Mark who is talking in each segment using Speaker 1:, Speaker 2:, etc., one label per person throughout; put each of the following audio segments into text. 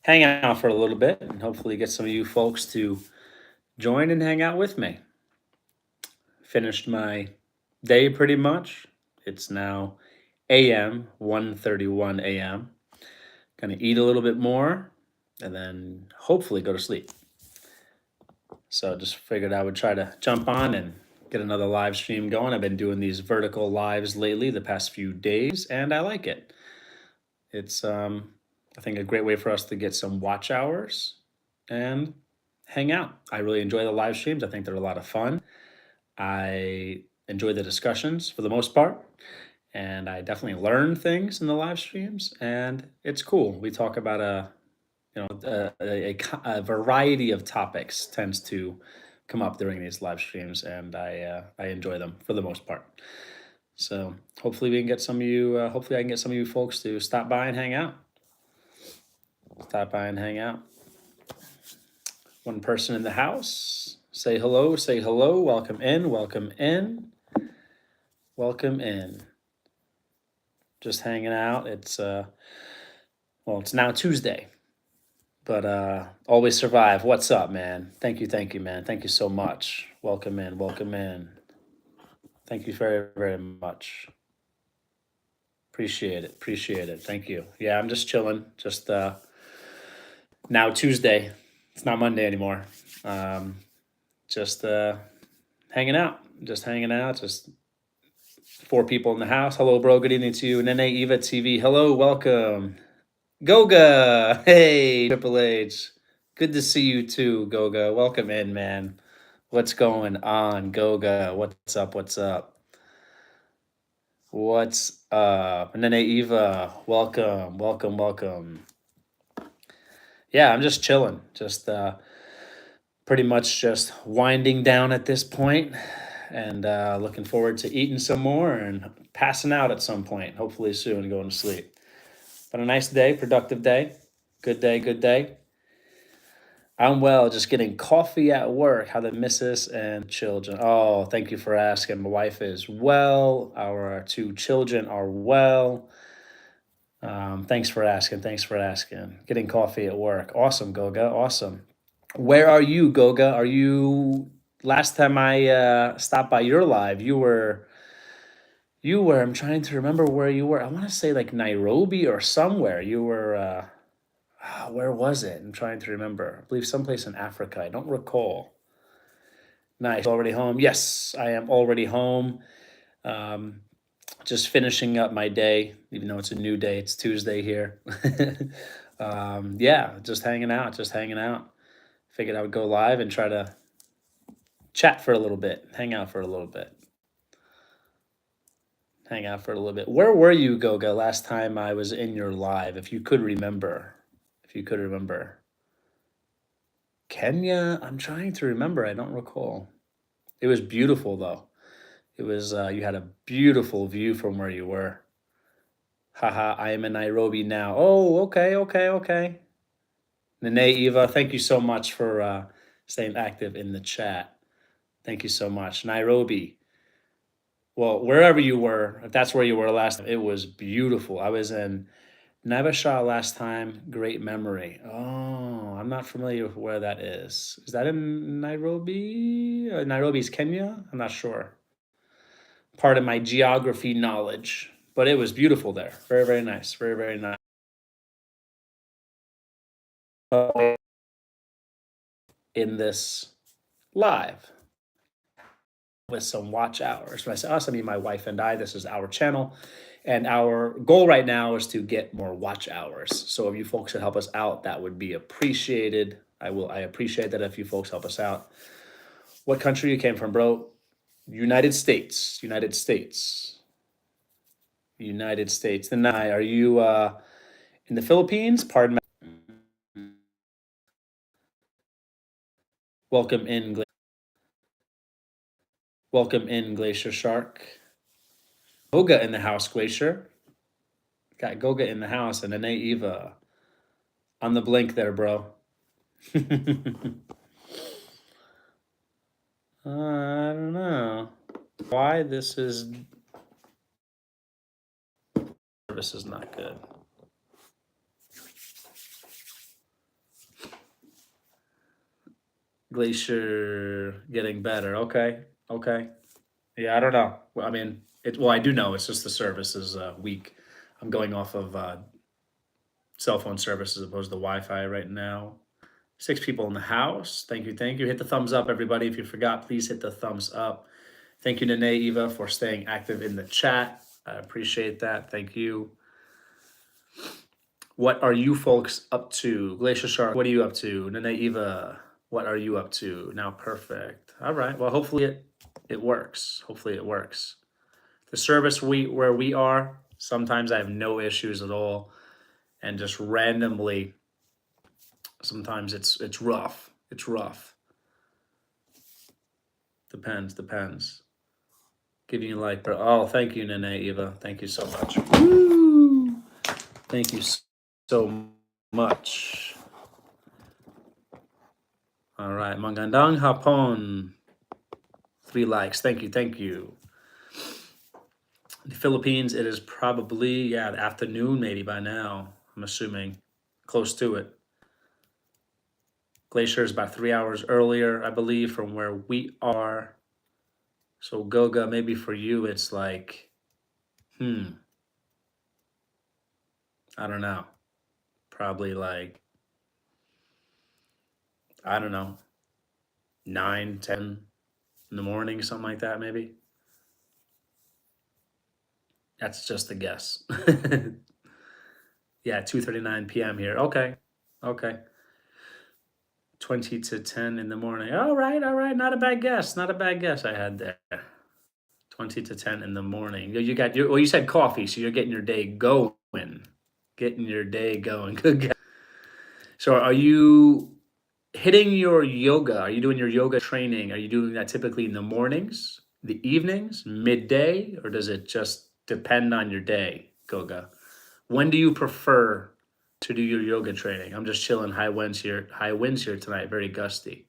Speaker 1: hang out for a little bit and hopefully get some of you folks to join and hang out with me. Finished my day pretty much. It's now AM, 1:31 AM. Gonna eat a little bit more and then hopefully go to sleep. So just figured I would try to jump on and get another live stream going. I've been doing these vertical lives lately the past few days, and I like it. It's I think a great way for us to get some watch hours and hang out. I really enjoy the live streams. I think they're a lot of fun. I enjoy the discussions for the most part, and I definitely learn things in the live streams. And it's cool. We talk about a variety of topics tends to come up during these live streams, and I enjoy them for the most part. So hopefully we can get some of you. Hopefully I can get some of you folks to stop by and hang out. Stop by and hang out. One person in the house. Say hello. Say hello. Welcome in. Welcome in. Welcome in. Just hanging out. It's it's now Tuesday, but always survive. What's up, man? Thank you, man. Thank you so much. Welcome in. Welcome in. Thank you very, very much. Appreciate it. Appreciate it. Thank you. Yeah, I'm just chilling. Just now Tuesday. It's not Monday anymore. Just hanging out. Just hanging out. Just four people in the house. Hello, bro. Good evening to you. Nene Eva TV. Hello, welcome. Goga. Hey, Triple H. Good to see you too, Goga. Welcome in, man. What's going on, Goga? What's up? What's up? What's up? Nene Eva, welcome, welcome, welcome. Yeah, I'm just chilling. Just pretty much just winding down at this point and looking forward to eating some more and passing out at some point, hopefully soon, going to sleep. But a nice day, productive day. Good day, good day. I'm well, just getting coffee at work. How the missus and children. Oh, thank you for asking. My wife is well. Our two children are well. Thanks for asking. Thanks for asking. Getting coffee at work. Awesome, Goga. Awesome. Where are you, Goga? Are you? Last time I stopped by your live, you were. I'm trying to remember where you were. I want to say like Nairobi or somewhere. You were. Where was it? I'm trying to remember. I believe someplace in Africa. I don't recall. Nice. Already home? Yes, I am already home. Um, just finishing up my day, even though it's a new day. It's Tuesday here. Yeah, just hanging out. Just hanging out. Figured I would go live and try to chat for a little bit, hang out for a little bit, hang out for a little bit. Where were you, Goga, last time I was in your live? If you could remember, if you could remember. Kenya? I'm trying to remember. I don't recall. It was beautiful though. It was you had a beautiful view from where you were. Haha, I am in Nairobi now. Oh, okay, okay, okay. Nene Eva, thank you so much for staying active in the chat. Thank you so much. Nairobi. Well, wherever you were, if that's where you were last time, it was beautiful. I was in Navashah last time. Great memory. Oh, I'm not familiar with where that is. Is that in Nairobi? Nairobi's Kenya? I'm not sure. Part of my geography knowledge, but it was beautiful there. Very, very nice. Very, very nice. In this live with some watch hours. When I say us, I mean my wife and I. This is our channel. And our goal right now is to get more watch hours. So if you folks could help us out, that would be appreciated. I appreciate that if you folks help us out. What country you came from, bro? United States. United States. United States. Then are you in the Philippines? Pardon me. Welcome in. Welcome in, Glacier Shark. Goga in the house, Glacier. Got Goga in the house and Ane Eva on the blink there, bro. I don't know why this service is not good. Glacier getting better. Okay. Okay. Yeah, I don't know. Well, I mean, well, I do know it's just the service is weak. I'm going off of cell phone service as opposed to Wi-Fi right now. 6 people in the house. Thank you. Thank you. Hit the thumbs up, everybody. If you forgot, please hit the thumbs up. Thank you, Nene Eva, for staying active in the chat. I appreciate that. Thank you. What are you folks up to? Glacier Shark, what are you up to? Nene Eva, what are you up to? Now, perfect. All right. Well, hopefully it works. Hopefully it works. The service where we are, sometimes I have no issues at all, and just randomly, sometimes it's rough. It's rough. Depends. Giving you like, oh, thank you, Nene Eva. Thank you so much. Woo! Thank you so much. All right, Magandang Hapon. 3 likes. Thank you. Thank you. The Philippines, it is probably, yeah, the afternoon maybe by now, I'm assuming. Close to it. Glacier is about 3 hours earlier, I believe, from where we are. So Goga, maybe for you, it's like, I don't know. Probably like, I don't know, 9, 10 in the morning, something like that, maybe. That's just a guess. Yeah, 2:39 p.m. here. Okay. 20 to 10 in the morning. All right. Not a bad guess. Not a bad guess I had there. 20 to 10 in the morning. You got your, well, you said coffee, so you're getting your day going. Getting your day going. Good guess. So are you hitting your yoga? Are you doing your yoga training? Are you doing that typically in the mornings, the evenings, midday, or does it just depend on your day, Goga? When do you prefer to do your yoga training? I'm just chilling. High winds here. High winds here tonight. Very gusty.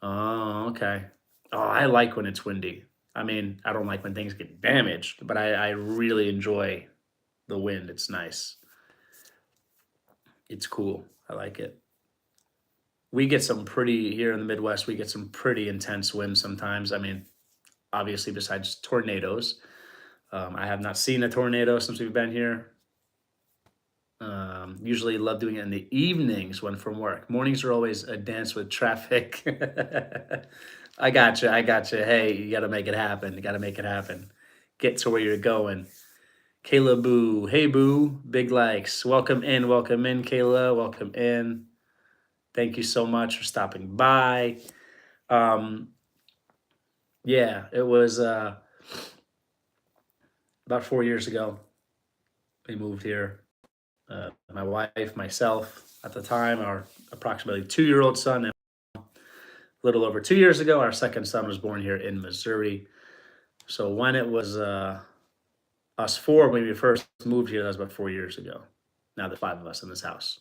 Speaker 1: Oh, okay. Oh, I like when it's windy. I mean, I don't like when things get damaged, but I really enjoy the wind. It's nice. It's cool. I like it. We get some pretty, here in the Midwest, we get some pretty intense winds sometimes. I mean, obviously, besides tornadoes. I have not seen a tornado since we've been here. Usually love doing it in the evenings when from work. Mornings are always a dance with traffic. I got you. Hey, you got to make it happen. You got to make it happen. Get to where you're going. Kayla Boo. Hey, Boo. Big likes. Welcome in. Kayla. Welcome in. Thank you so much for stopping by. Yeah, it was about 4 years ago. We moved here. My wife, myself, at the time, our approximately 2-year-old son, and a little over 2 years ago, our second son was born here in Missouri. So when it was us four, when we first moved here, that was about 4 years ago. Now there's 5 of us in this house.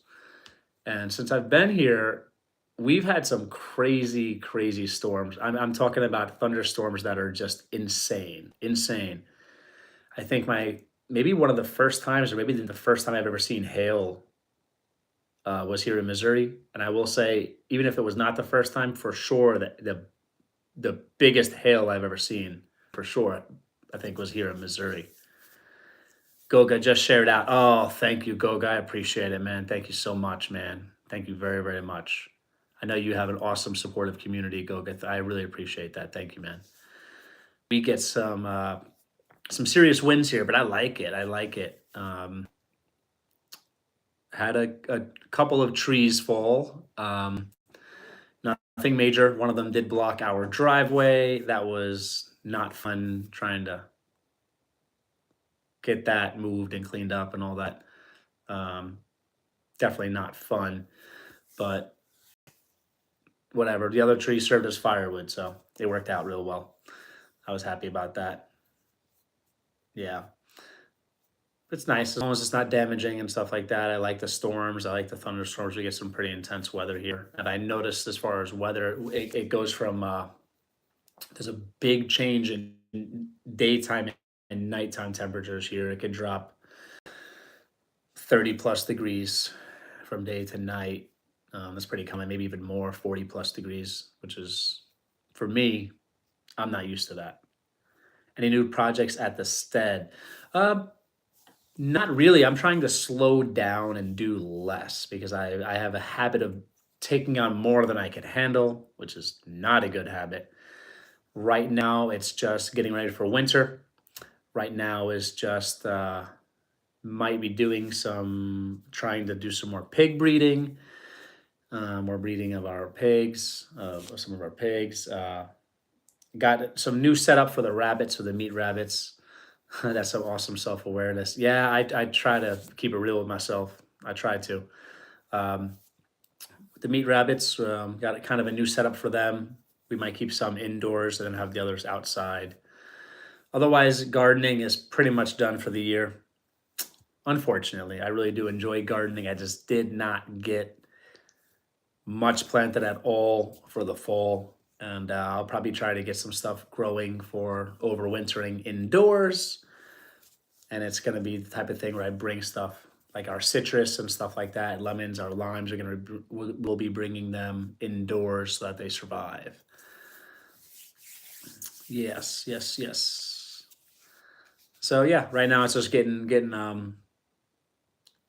Speaker 1: And since I've been here, we've had some crazy storms. I'm talking about thunderstorms that are just insane. I think maybe one of the first times, or maybe the first time I've ever seen hail was here in Missouri. And I will say, even if it was not the first time, for sure, that the biggest hail I've ever seen, for sure, I think was here in Missouri. Goga just shared out. Oh, thank you, Goga. I appreciate it, man. Thank you so much, man. Thank you very much. I know you have an awesome, supportive community, Goga. I really appreciate that. Thank you, man. We get some serious wins here, but I like it. Had a couple of trees fall. Nothing major. One of them did block our driveway. That was not fun trying to get that moved and cleaned up and all that. Definitely not fun, but whatever. The other tree served as firewood, so it worked out real well. I was happy about that. Yeah. It's nice as long as it's not damaging and stuff like that. I like the storms. I like the thunderstorms. We get some pretty intense weather here. And I noticed as far as weather, it goes from there's a big change in daytime and nighttime temperatures here. It could drop 30 plus degrees from day to night. That's pretty common, maybe even more, 40 plus degrees, which is, for me, I'm not used to that. Any new projects at the stead? Uh, Not really. I'm trying to slow down and do less because I have a habit of taking on more than I can handle, which is not a good habit. Right now, it's just getting ready for winter. Right now is just might be doing some trying to do some more pig breeding, more breeding of our pigs, of some of our pigs. Got some new setup for the rabbits, for the meat rabbits. That's some awesome self awareness. Yeah, I try to keep it real with myself. I try to. Um, the meat rabbits got a kind of a new setup for them. We might keep some indoors and then have the others outside. Otherwise, gardening is pretty much done for the year. Unfortunately, I really do enjoy gardening. I just did not get much planted at all for the fall. And I'll probably try to get some stuff growing for overwintering indoors. And it's going to be the type of thing where I bring stuff like our citrus and stuff like that, lemons, our limes are going to, we'll be bringing them indoors so that they survive. Yes, yes, yes. So yeah, right now it's just getting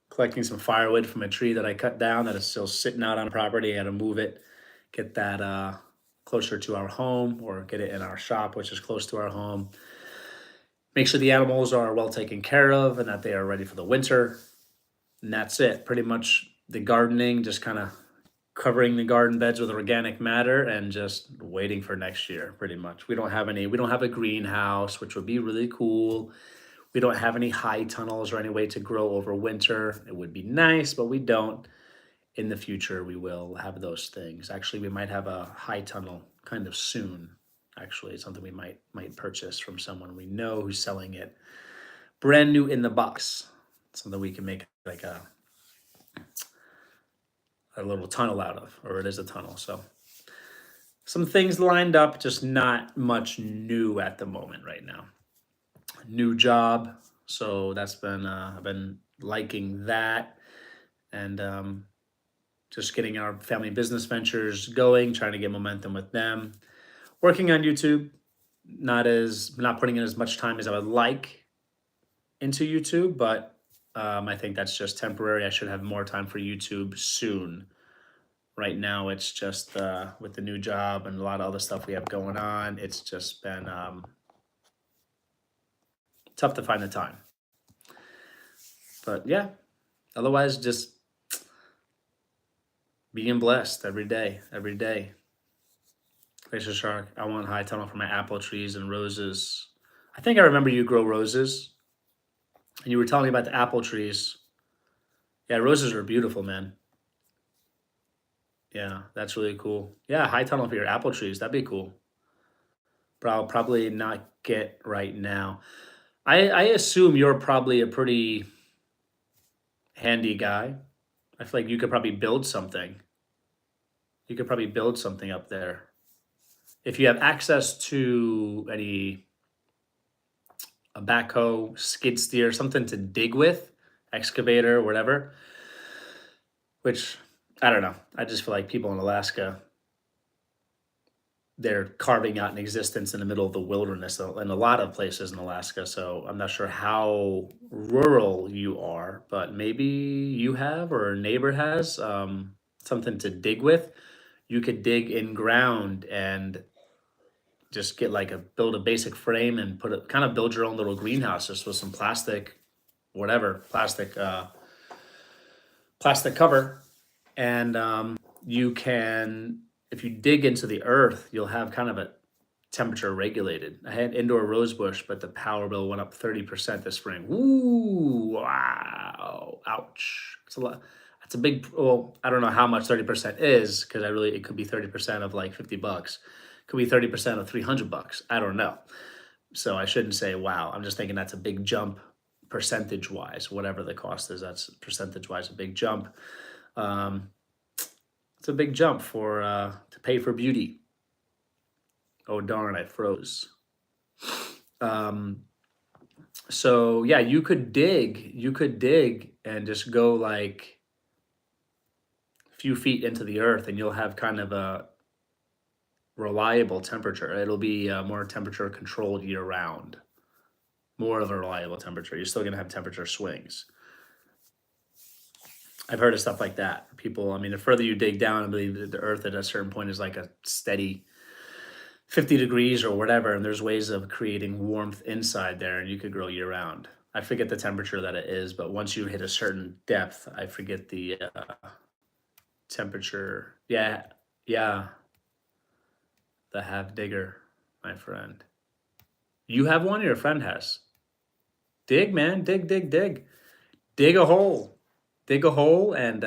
Speaker 1: collecting some firewood from a tree that I cut down that is still sitting out on property. I got to move it, get that closer to our home, or get it in our shop, which is close to our home. Make sure the animals are well taken care of and that they are ready for the winter. And that's it. Pretty much the gardening, just kind of covering the garden beds with organic matter and just waiting for next year, pretty much. We don't have a greenhouse, which would be really cool. We don't have any high tunnels or any way to grow over winter. It would be nice, but we don't. In the future, we will have those things. Actually, we might have a high tunnel kind of soon. Actually, it's something we might purchase from someone we know who's selling it brand new in the box. Something we can make like a little tunnel out of, or it is a tunnel. So some things lined up, just not much new at the moment right now. New job, so that's been I've been liking that, and just getting our family business ventures going, trying to get momentum with them. Working on YouTube, not putting in as much time as I would like into YouTube, but I think that's just temporary. I should have more time for YouTube soon. Right now, it's just with the new job and a lot of other stuff we have going on. It's just been tough to find the time. But yeah, otherwise, just being blessed every day, every day. Glacier Shark, I want high tunnel for my apple trees and roses. I think I remember you grow roses, and you were telling me about the apple trees. Yeah, roses are beautiful, man. Yeah, that's really cool. Yeah, high tunnel for your apple trees. That'd be cool. But I'll probably not get right now. I assume you're probably a pretty handy guy. I feel like you could probably build something. You could probably build something up there. If you have access to any a backhoe, skid steer, something to dig with, excavator, whatever, which I don't know. I just feel like people in Alaska, they're carving out an existence in the middle of the wilderness in a lot of places in Alaska. So I'm not sure how rural you are, but maybe you have or a neighbor has something to dig with. You could dig in ground and just get like a build a basic frame and put it kind of build your own little greenhouse just with some plastic, whatever, plastic cover. And you can, if you dig into the earth, you'll have kind of a temperature regulated. I had indoor rose bush, but the power bill went up 30% this spring. Ooh, wow, ouch. It's a lot. That's a big, well, I don't know how much 30% is because it could be 30% of like $50. Could be 30% of $300. I don't know. So I shouldn't say wow. I'm just thinking that's a big jump percentage wise, whatever the cost is, that's percentage wise a big jump. Um, it's a big jump for to pay for beauty. Oh darn, I froze. Um, so yeah, you could dig and just go like few feet into the earth, and you'll have kind of a reliable temperature. It'll be more temperature controlled year round, more of a reliable temperature. You're still going to have temperature swings. I've heard of stuff like that. People, I mean, the further you dig down, I believe that the earth at a certain point is like a steady 50 degrees or whatever, and there's ways of creating warmth inside there, and you could grow year round. I forget the temperature that it is, but once you hit a certain depth, I forget the temperature. Yeah, yeah, the half digger, my friend. You have one, or your friend has? Dig, man, dig, dig, dig. Dig a hole. Dig a hole and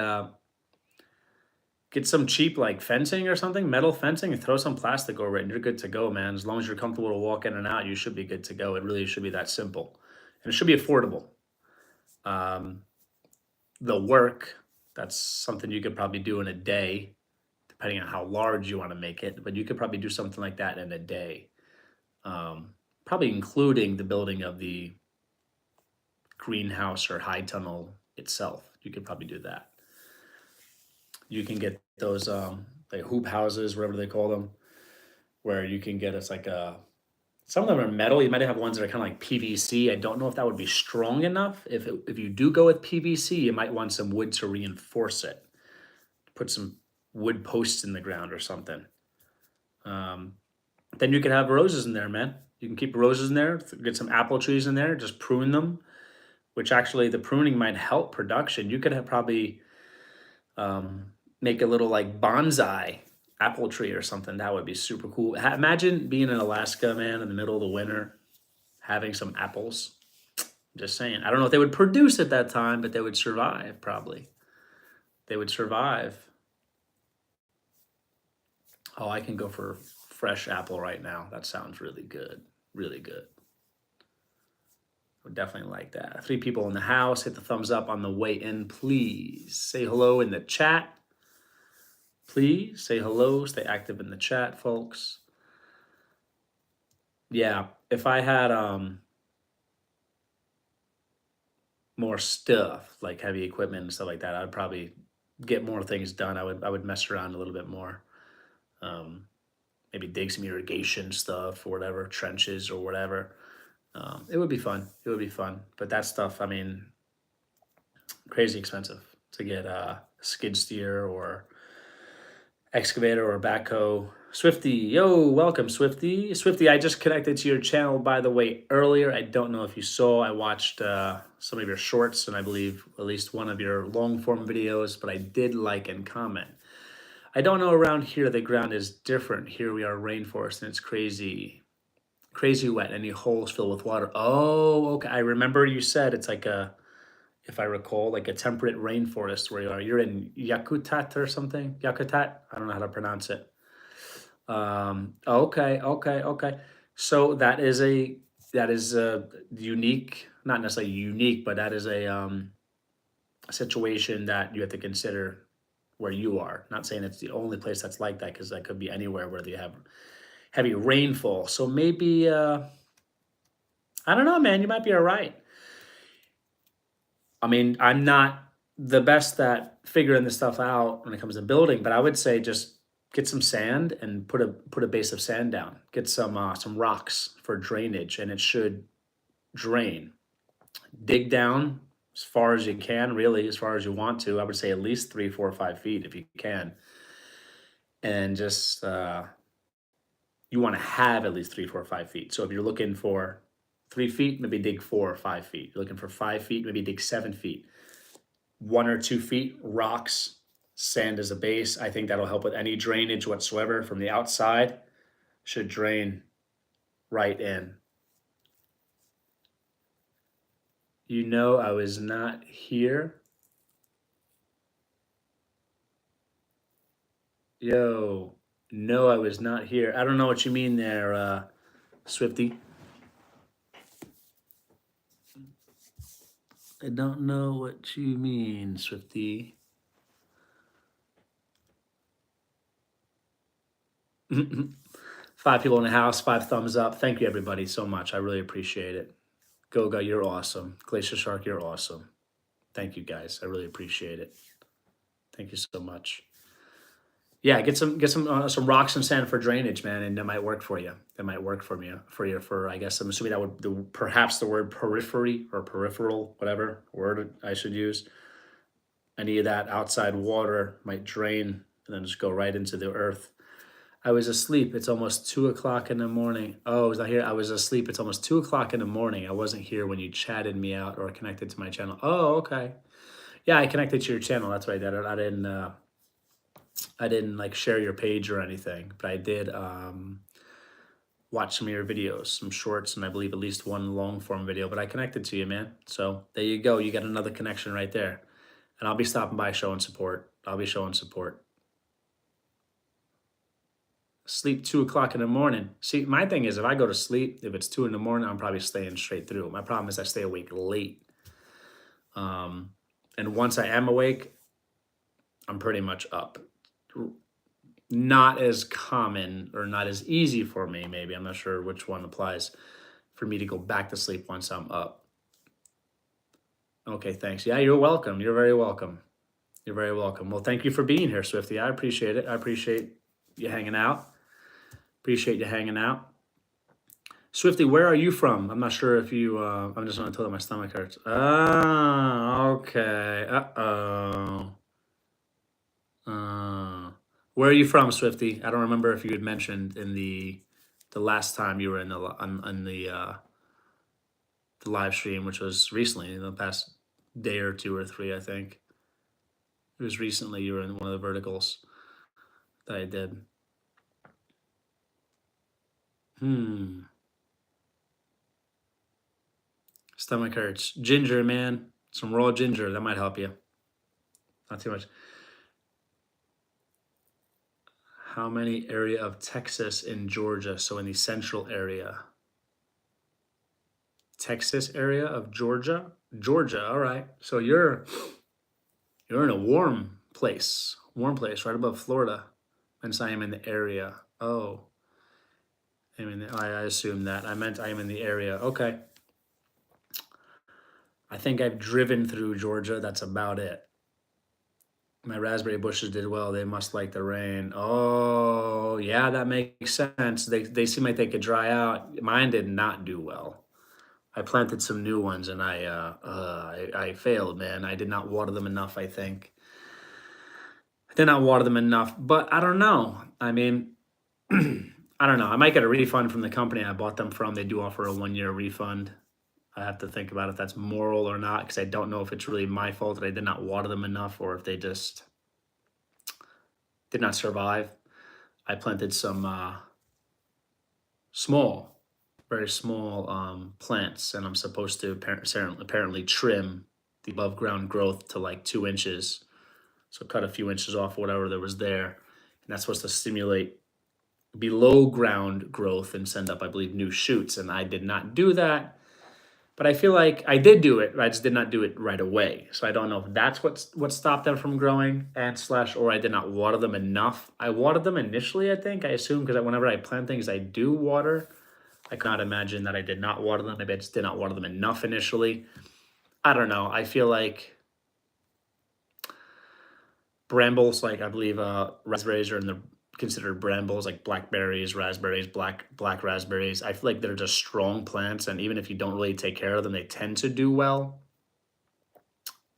Speaker 1: get some cheap like fencing or something, metal fencing, and throw some plastic over it, and you're good to go, man. As long as you're comfortable to walk in and out, you should be good to go. It really should be that simple, and it should be affordable. Um, the work, that's something you could probably do in a day, depending on how large you want to make it. But you could probably do something like that in a day, probably including the building of the greenhouse or high tunnel itself. You could probably do that. You can get those like hoop houses, whatever they call them, where you can get it's like a some of them are metal. You might have ones that are kind of like PVC. I don't know if that would be strong enough. If you do go with PVC, you might want some wood to reinforce it. Put some wood posts in the ground or something. Um, then you could have roses in there, man. You can keep roses in there. Get some apple trees in there. Just prune them, which actually the pruning might help production. You could have probably um, make a little like bonsai apple tree or something. That would be super cool. Imagine being in Alaska, man, in the middle of the winter, having some apples. Just saying. I don't know if they would produce at that time, but they would survive probably. They would survive. Oh, I can go for fresh apple right now. That sounds really good. Really good. Would definitely like that. 3 people in the house. Hit the thumbs up on the way in, please. Say hello in the chat. Please say hello. Stay active in the chat, folks. Yeah, if I had more stuff like heavy equipment and stuff like that, I'd probably get more things done. I would mess around a little bit more. Um, maybe dig some irrigation stuff or whatever, trenches or whatever. It would be fun. It would be fun. But that stuff, I mean, crazy expensive to get a skid steer or excavator or backhoe. Swifty, yo, welcome, Swifty. Swifty, I just connected to your channel, by the way, earlier. I don't know if you saw. I watched some of your shorts and I believe at least one of your long form videos, but I did like and comment. I don't know around here, the ground is different. Here we are rainforest and it's crazy, crazy wet. Any holes filled with water. Oh, okay. I remember you said it's like a, if I recall, like a temperate rainforest where you are. You're in Yakutat or something. Yakutat. I don't know how to pronounce it. Okay, okay, okay. So that is a unique, not necessarily unique, but that is a situation that you have to consider where you are. Not saying it's the only place that's like that, because that could be anywhere where they have heavy rainfall. So maybe I don't know, man. You might be all right. I mean, I'm not the best at figuring this stuff out when it comes to building, but I would say just get some sand and put a base of sand down. Get some rocks for drainage, and it should drain. Dig down as far as you can, really, as far as you want to. I would say at least 3, 4, 5 feet if you can, and just you want to have at least 3, 4, 5 feet. So if you're looking for 3 feet, maybe dig 4 or 5 feet. You're looking for 5 feet, maybe dig 7 feet. 1 or 2 feet, rocks, sand as a base. I think that'll help with any drainage whatsoever from the outside. Should drain right in. You know, I was not here. Yo, no, I was not here. I don't know what you mean there, Swifty. I don't know what you mean, Swifty. 5 people in the house, 5 thumbs up. Thank you, everybody, so much. I really appreciate it. Goga, you're awesome. Glacier Shark, you're awesome. Thank you, guys. I really appreciate it. Thank you so much. Yeah, get some rocks and sand for drainage, man, and that might work for you. That might work for me for you for I guess I'm assuming that would perhaps the word periphery or peripheral, whatever word I should use. Any of that outside water might drain and then just go right into the earth. I was asleep. It's almost 2 o'clock in the morning. Oh, I was not here. I was asleep. It's almost 2 o'clock in the morning. I wasn't here when you chatted me out or connected to my channel. Oh, okay. Yeah, I connected to your channel. That's what I did. I didn't like share your page or anything, but I did watch some of your videos, some shorts, and I believe at least one long form video. But I connected to you, man. So there you go. You got another connection right there. And I'll be stopping by showing support. I'll be showing support. Sleep 2 o'clock in the morning. See, my thing is if I go to sleep, if it's 2 in the morning, I'm probably staying straight through. My problem is I stay awake late. And once I am awake, I'm pretty much up. Not as common or not as easy for me, maybe. I'm not sure which one applies for me to go back to sleep once I'm up. Okay, thanks. Yeah, you're welcome. You're very welcome. You're very welcome. Well, thank you for being here, Swifty. I appreciate it. I appreciate you hanging out. Appreciate you hanging out. Swifty, where are you from? I'm not sure if you, I'm just going to tell you my stomach hurts. Ah, okay. Uh-oh. Where are you from, Swifty? I don't remember if you had mentioned in the last time you were in the live stream, which was recently, in the past day or two or three, I think. It was recently you were in one of the verticals that I did. Stomach hurts. Ginger, man. Some raw ginger. That might help you. Not too much. How many area of Texas in Georgia? So in the central area. Texas area of Georgia? Georgia, all right. So you're in a warm place. Warm place, right above Florida. And so I am in the area. Oh. I assume that. I meant I am in the area. Okay. I think I've driven through Georgia. That's about it. My raspberry bushes did well. They must like the rain. Oh, yeah, that makes sense. They seem like they could dry out. Mine did not do well. I planted some new ones and I failed, man. I did not water them enough, I think. I did not water them enough, but I don't know. I mean, I don't know. I might get a refund from the company I bought them from. They do offer a 1 year refund. I have to think about if that's moral or not, because I don't know if it's really my fault that I did not water them enough or if they just did not survive. I planted some small, very small plants, and I'm supposed to apparently trim the above ground growth to like 2 inches. So cut a few inches off whatever that was there. And that's supposed to stimulate below ground growth and send up, I believe, new shoots. And I did not do that. But I feel like I did do it. I just did not do it right away. So I don't know if that's what stopped them from growing or I did not water them enough. I watered them initially, I think. I assume because whenever I plant things, I do water. I cannot imagine that I did not water them. Maybe I just did not water them enough initially. I don't know. I feel like brambles, like I believe raspberries are considered brambles, like blackberries, raspberries, black raspberries. I feel like they're just strong plants, and even if you don't really take care of them, they tend to do well.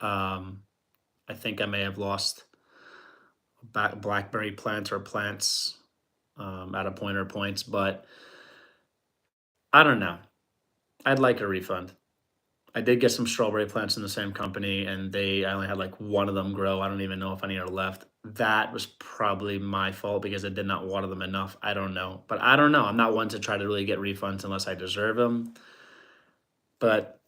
Speaker 1: I think I may have lost blackberry plants or plants at a point or points, but I don't know. I'd like a refund. I did get some strawberry plants in the same company, and I only had like one of them grow. I don't even know if any are left. That was probably my fault because I did not water them enough. I don't know, but I don't know. I'm not one to try to really get refunds unless I deserve them. But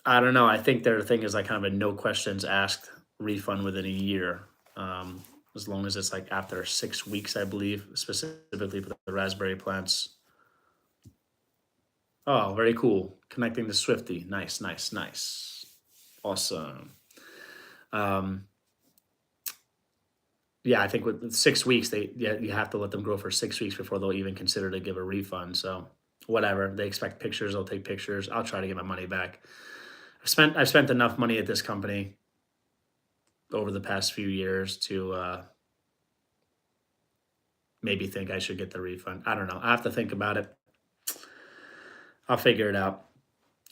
Speaker 1: I don't know. I think their thing is like kind of a no questions asked refund within a year, as long as it's like after 6 weeks, I believe, specifically for the raspberry plants. Oh, very cool. Connecting to Swifty. Nice, nice, nice. Awesome. Yeah, I think with 6 weeks, you have to let them grow for 6 weeks before they'll even consider to give a refund. So whatever. They expect pictures, they'll take pictures. I'll try to get my money back. I've spent enough money at this company. over the past few years to maybe think I should get the refund. I don't know. I have to think about it. I'll figure it out.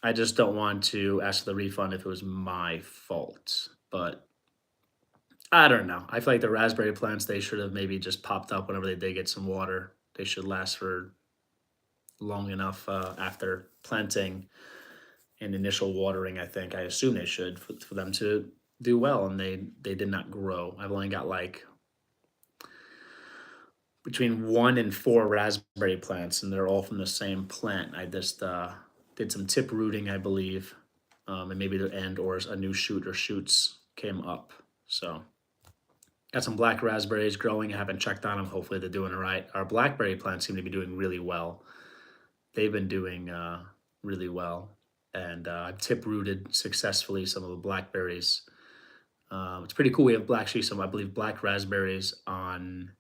Speaker 1: I just don't want to ask the refund if it was my fault. But I don't know. I feel like the raspberry plants, they should have maybe just popped up whenever they did get some water. They should last for long enough after planting and initial watering. I think I assume they should for them to do well, and they did not grow. I've only got like between 1 and 4 raspberry plants, and they're all from the same plant. I just did some tip rooting, I believe, and maybe the end or a new shoot or shoots came up. So got some black raspberries growing. I haven't checked on them. Hopefully they're doing all right. Our blackberry plants seem to be doing really well. They've been doing really well, and I've tip rooted successfully some of the blackberries. It's pretty cool. We have actually some, I believe, black raspberries on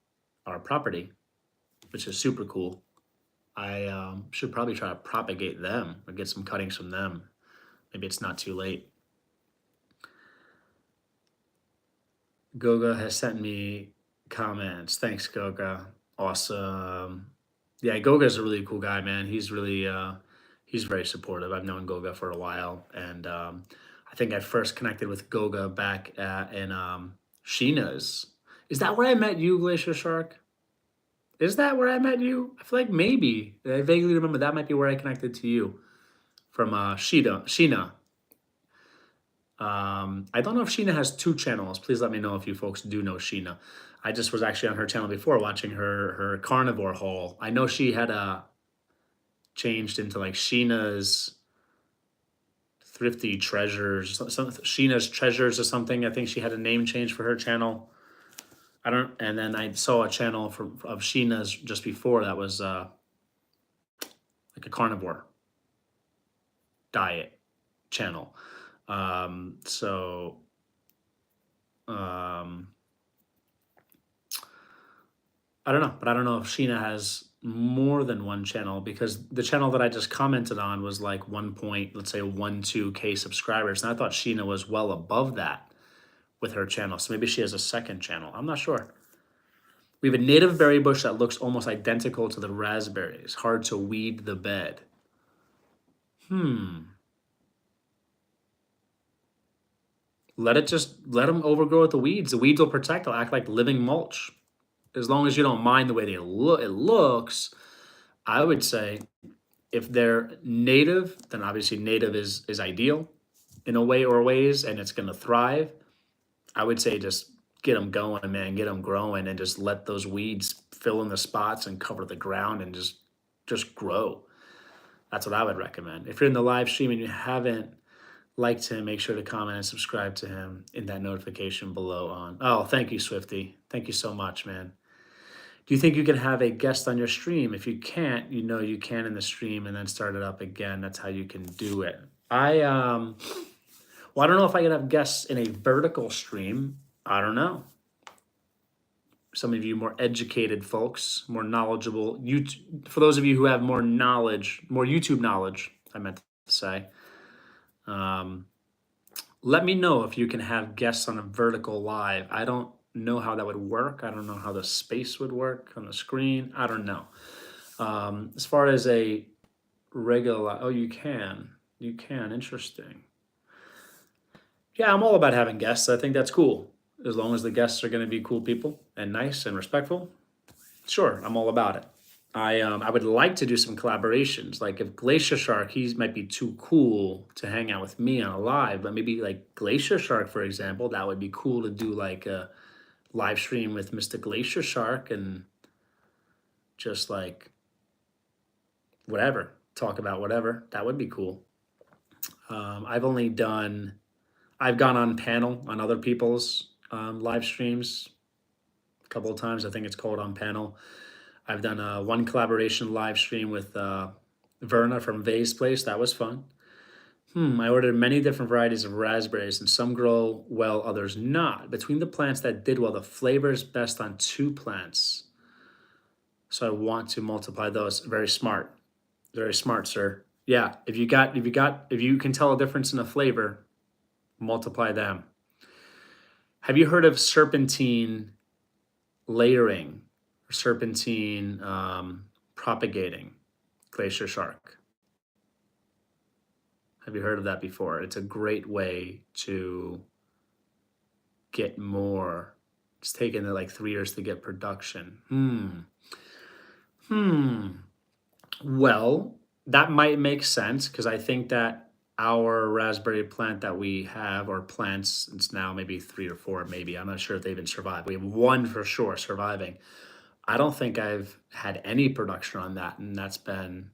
Speaker 1: our property, which is super cool. I should probably try to propagate them or get some cuttings from them. Maybe it's not too late. Goga has sent me comments. Thanks, Goga. Awesome. Yeah, Goga's a really cool guy, man. He's very supportive. I've known Goga for a while, and I think I first connected with Goga back in Sheena's. Is that where I met you, Glacier Shark? Is that where I met you? I feel like maybe. I vaguely remember that might be where I connected to you from Sheena. I don't know if Sheena has 2 channels. Please let me know if you folks do know Sheena. I just was actually on her channel before watching her carnivore haul. I know she had changed into like Sheena's Thrifty Treasures, Sheena's Treasures or something. I think she had a name change for her channel. I don't. And then I saw a channel of Sheena's just before that was like a carnivore diet channel. So I don't know, but I don't know if Sheena has more than 1 channel because the channel that I just commented on was like 1 point, let's say 1-2K subscribers. And I thought Sheena was well above that with her channel. So maybe she has a 2nd channel. I'm not sure. We have a native berry bush that looks almost identical to the raspberries. Hard to weed the bed. Let them overgrow with the weeds. The weeds will protect. They'll act like living mulch. As long as you don't mind the way it looks, I would say if they're native, then obviously native is ideal in a way or ways, and it's going to thrive. I would say just get them going, man, get them growing, and just let those weeds fill in the spots and cover the ground and just grow. That's what I would recommend. If you're in the live stream and you haven't liked him, make sure to comment and subscribe to him in that notification below on. Oh, thank you, Swifty. Thank you so much, man. Do you think you can have a guest on your stream? If you can't, you know you can in the stream and then start it up again. That's how you can do it. I don't know if I can have guests in a vertical stream. I don't know. Some of you more educated folks, more knowledgeable. For those of you who have more knowledge, more YouTube knowledge, I meant to say. Let me know if you can have guests on a vertical live. I don't know how that would work. I don't know how the space would work on the screen. I don't know. As far as a regular, oh, you can. Interesting. Yeah, I'm all about having guests. I think that's cool. As long as the guests are going to be cool people and nice and respectful. Sure, I'm all about it. I would like to do some collaborations. Like if Glacier Shark, he might be too cool to hang out with me on a live, but maybe like Glacier Shark, for example, that would be cool to do like a live stream with Mr. Glacier Shark and just like whatever, talk about whatever. That would be cool. I've gone on panel on other people's live streams a couple of times. I think it's called On Panel. I've done one collaboration live stream with Verna from Vay's Place. That was fun. I ordered many different varieties of raspberries, and some grow well, others not. Between the plants that did well, the flavor is best on 2 plants. So I want to multiply those. Very smart, sir. Yeah, if you can tell a difference in the flavor, multiply them. Have you heard of serpentine layering or serpentine propagating glacier shark? Have you heard of that before? It's a great way to get more. It's taken like 3 years to get production. Hmm. Well, that might make sense because I think that our raspberry plant that we have, or plants, it's now maybe 3 or 4, maybe. I'm not sure if they even survive. We have one for sure surviving. I don't think I've had any production on that, and that's been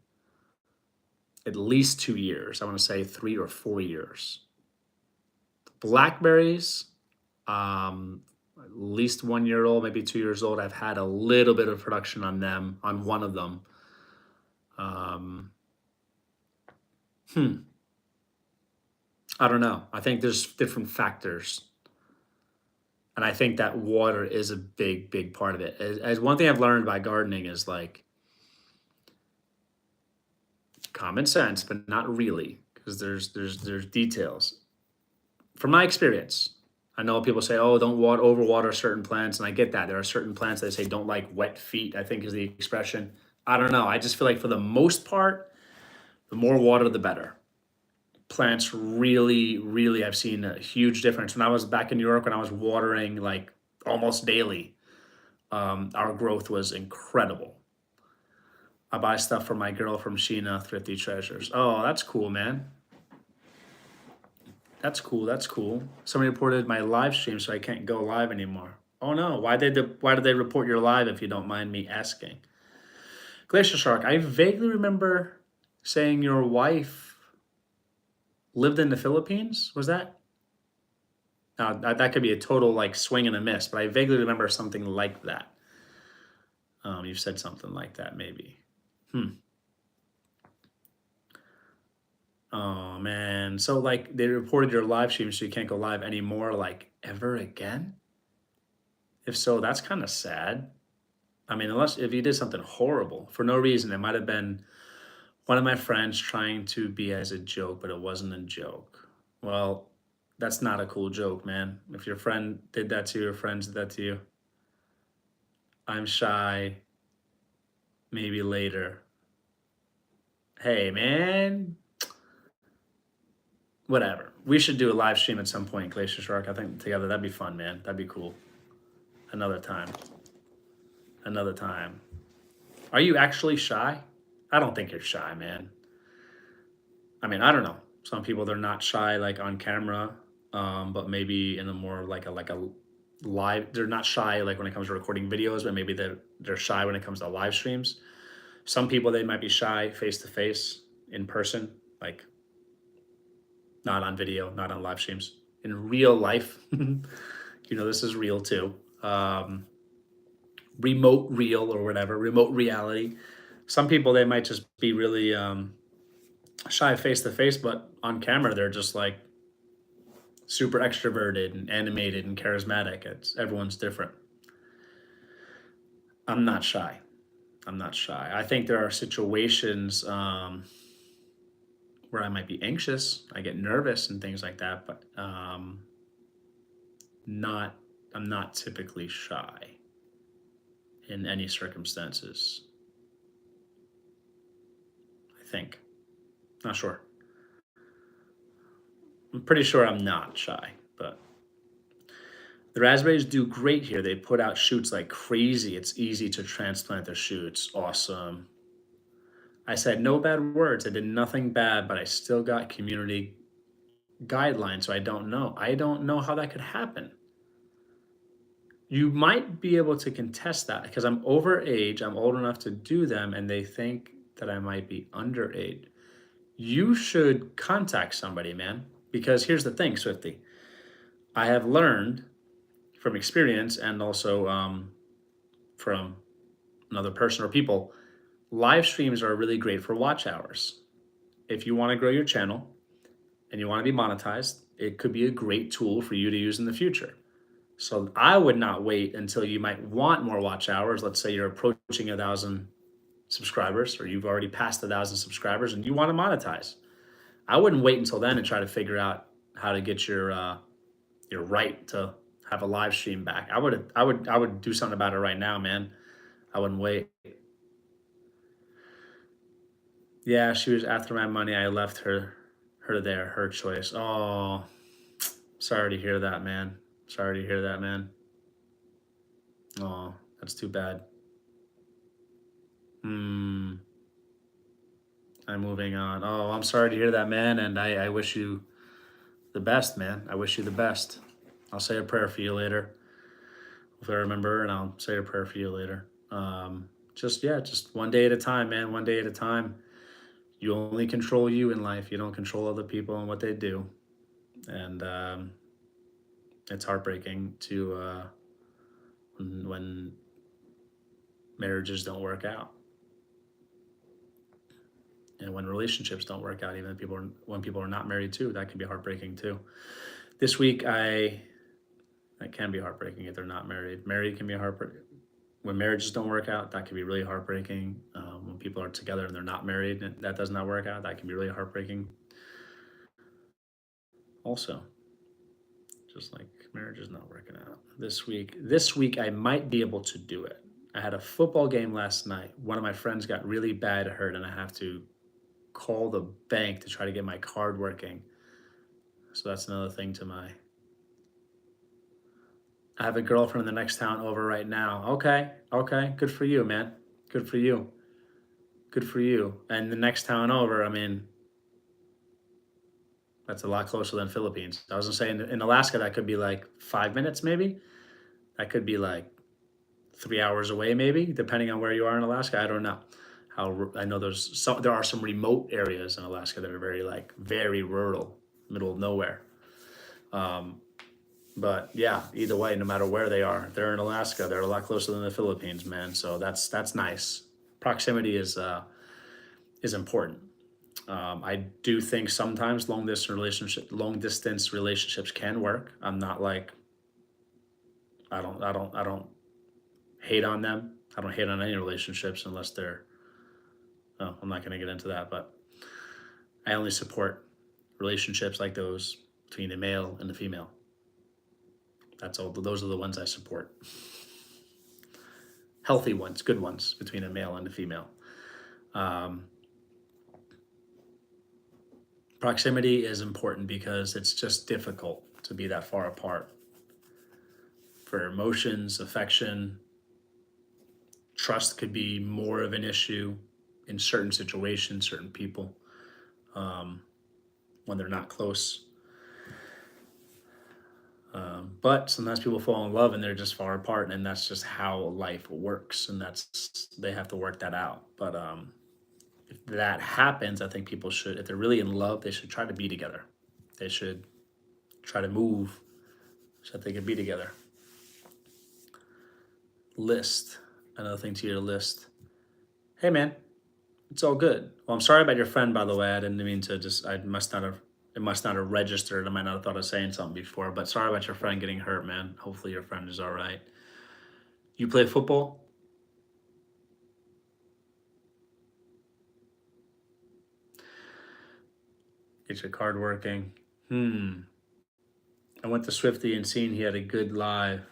Speaker 1: at least 2 years. I want to say 3 or 4 years. Blackberries, at least 1 year old, maybe 2 years old. I've had a little bit of production on them, on one of them. Um, hmm. I don't know. I think there's different factors. And I think that water is a big, big part of it. As one thing I've learned by gardening is like common sense, but not really, because there's details. From my experience, I know people say, "Oh, don't overwater certain plants," and I get that. There are certain plants that say don't like wet feet, I think is the expression. I don't know. I just feel like for the most part, the more water, the better. Plants really, really, I've seen a huge difference. When I was back in New York, when I was watering like almost daily, our growth was incredible. I buy stuff for my girl from Sheena, Thrifty Treasures. Oh, that's cool, man. That's cool. That's cool. Somebody reported my live stream, so I can't go live anymore. Oh no! Why did they report your live? If you don't mind me asking, Glacier Shark. I vaguely remember saying your wife lived in the Philippines. Was that? Now that could be a total like swing and a miss, but I vaguely remember something like that. You've said something like that, maybe. Hmm. Oh man. So like they reported your live stream, so you can't go live anymore, like ever again? If so, that's kind of sad. I mean, unless if you did something horrible for no reason, it might have been one of my friends trying to be as a joke, but it wasn't a joke. Well, that's not a cool joke, man. If your friend did that to you, your friends did that to you, I'm shy, maybe later. Hey, man, whatever. We should do a live stream at some point, Glacier Shark. I think together that'd be fun, man. That'd be cool. Another time. Another time. Are you actually shy? I don't think you're shy, man. I mean, I don't know. Some people they're not shy like on camera, but maybe in a more like a live. They're not shy like when it comes to recording videos, but maybe they're shy when it comes to live streams. Some people they might be shy face to face in person, like not on video, not on live streams. In real life, this is real too. Remote real or whatever, remote reality. Some people they might just be really shy face to face, but on camera they're just like super extroverted and animated and charismatic. It's everyone's different. I'm not shy. I'm not shy. I think there are situations where I might be anxious. I get nervous and things like that, but not. I'm not typically shy in any circumstances. I think. Not sure. I'm pretty sure I'm not shy, but the raspberries do great here. They put out shoots like crazy. It's easy to transplant their shoots. Awesome. I said no bad words. I did nothing bad, but I still got community guidelines, so I don't know. I don't know how that could happen. You might be able to contest that because I'm over age. I'm old enough to do them, and they think that I might be underage. You should contact somebody, man. Because here's the thing, Swifty. I have learned from experience and also from another person or people, live streams are really great for watch hours. If you want to grow your channel and you want to be monetized, it could be a great tool for you to use in the future. So I would not wait until you might want more watch hours. Let's say you're approaching 1,000 subscribers or you've already passed 1,000 subscribers and you want to monetize. I wouldn't wait until then and try to figure out how to get your right to have a live stream back. I would do something about it right now, man. I wouldn't wait. Yeah, she was after my money. I left her there, her choice. Oh, sorry to hear that, man. Sorry to hear that, man. Oh, that's too bad. Hmm. I'm moving on. Oh, I'm sorry to hear that, man. And I wish you the best, man. I wish you the best. I'll say a prayer for you later. If I remember, and I'll say a prayer for you later. Just one day at a time, man. One day at a time. You only control you in life. You don't control other people and what they do. And it's heartbreaking to when marriages don't work out, and when relationships don't work out. Even when people are not married too, that can be heartbreaking too. This week, that can be heartbreaking if they're not married. Married can be heartbreaking. When marriages don't work out, that can be really heartbreaking. When people are together and they're not married and that does not work out, that can be really heartbreaking. Also, just like marriage is not working out this week I might be able to do it. I had a football game last night. One of my friends got really bad hurt, and I have to call the bank to try to get my card working. So that's another thing to my. I have a girlfriend in the next town over right now. Okay, okay, good for you, man. Good for you. Good for you. And the next town over, I mean, that's a lot closer than Philippines. I was gonna say in Alaska that could be like 5 minutes, maybe. That could be like 3 hours away, maybe, depending on where you are in Alaska. I don't know. I know there are some remote areas in Alaska that are very rural, middle of nowhere. Um, but yeah, either way, no matter where they are, they're in Alaska. They're a lot closer than the Philippines, man. So that's nice. Proximity is important. I do think sometimes long distance relationships can work. I'm not like I don't hate on them. I don't hate on any relationships unless they're. Oh, I'm not going to get into that, but I only support relationships like those between a male and a female. That's all. Those are the ones I support. Healthy ones, good ones between a male and a female. Um, Proximity is important because it's just difficult to be that far apart. For emotions, affection, trust could be more of an issue in certain situations, certain people, um, when they're not close. But sometimes people fall in love and they're just far apart, and that's just how life works, and they have to work that out. But if that happens, I think people should, if they're really in love, they should try to be together. They should try to move so that they can be together. List, another thing to your list. Hey, man, it's all good. Well, I'm sorry about your friend, by the way. I didn't mean to just. I must not have. It must not have registered. I might not have thought of saying something before. But sorry about your friend getting hurt, man. Hopefully your friend is all right. You play football? Get your card working. I went to Swifty and seen he had a good live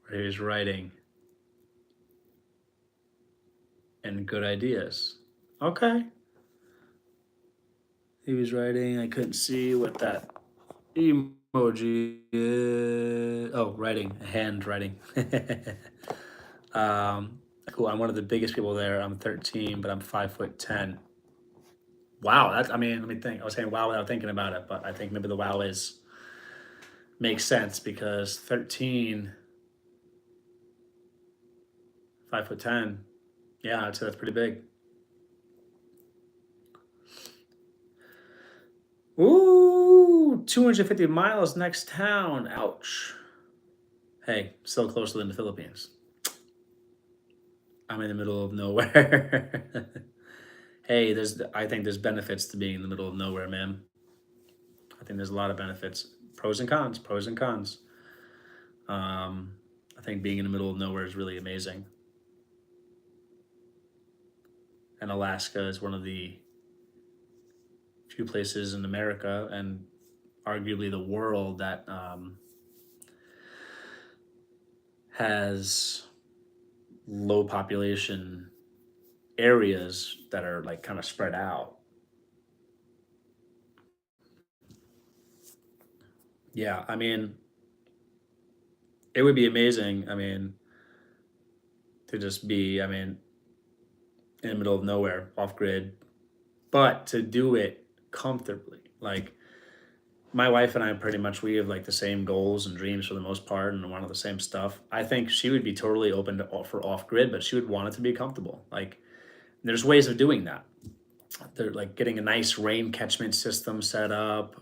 Speaker 1: where he was writing and good ideas. Okay. He was writing. I couldn't see what that emoji is. Oh, writing, handwriting. Cool. I'm one of the biggest people there. I'm 13, but I'm 5'10". Wow. I mean, let me think. I was saying wow without thinking about it, but I think maybe the wow is makes sense because 13, 5'10". Yeah, I'd say that's pretty big. Ooh, 250 miles next town. Ouch. Hey, still closer than the Philippines. I'm in the middle of nowhere. Hey, I think there's benefits to being in the middle of nowhere, man. I think there's a lot of benefits. Pros and cons, pros and cons. I think being in the middle of nowhere is really amazing. And Alaska is one of the few places in America and arguably the world that has low population areas that are like kind of spread out. Yeah, I mean, it would be amazing. I mean, to just be, I mean, in the middle of nowhere, off grid, but to do it comfortably. Like my wife and I pretty much we have like the same goals and dreams for the most part and one of the same stuff. I think she would be totally open to for off grid, but she would want it to be comfortable. Like there's ways of doing that. They're like getting a nice rain catchment system set up,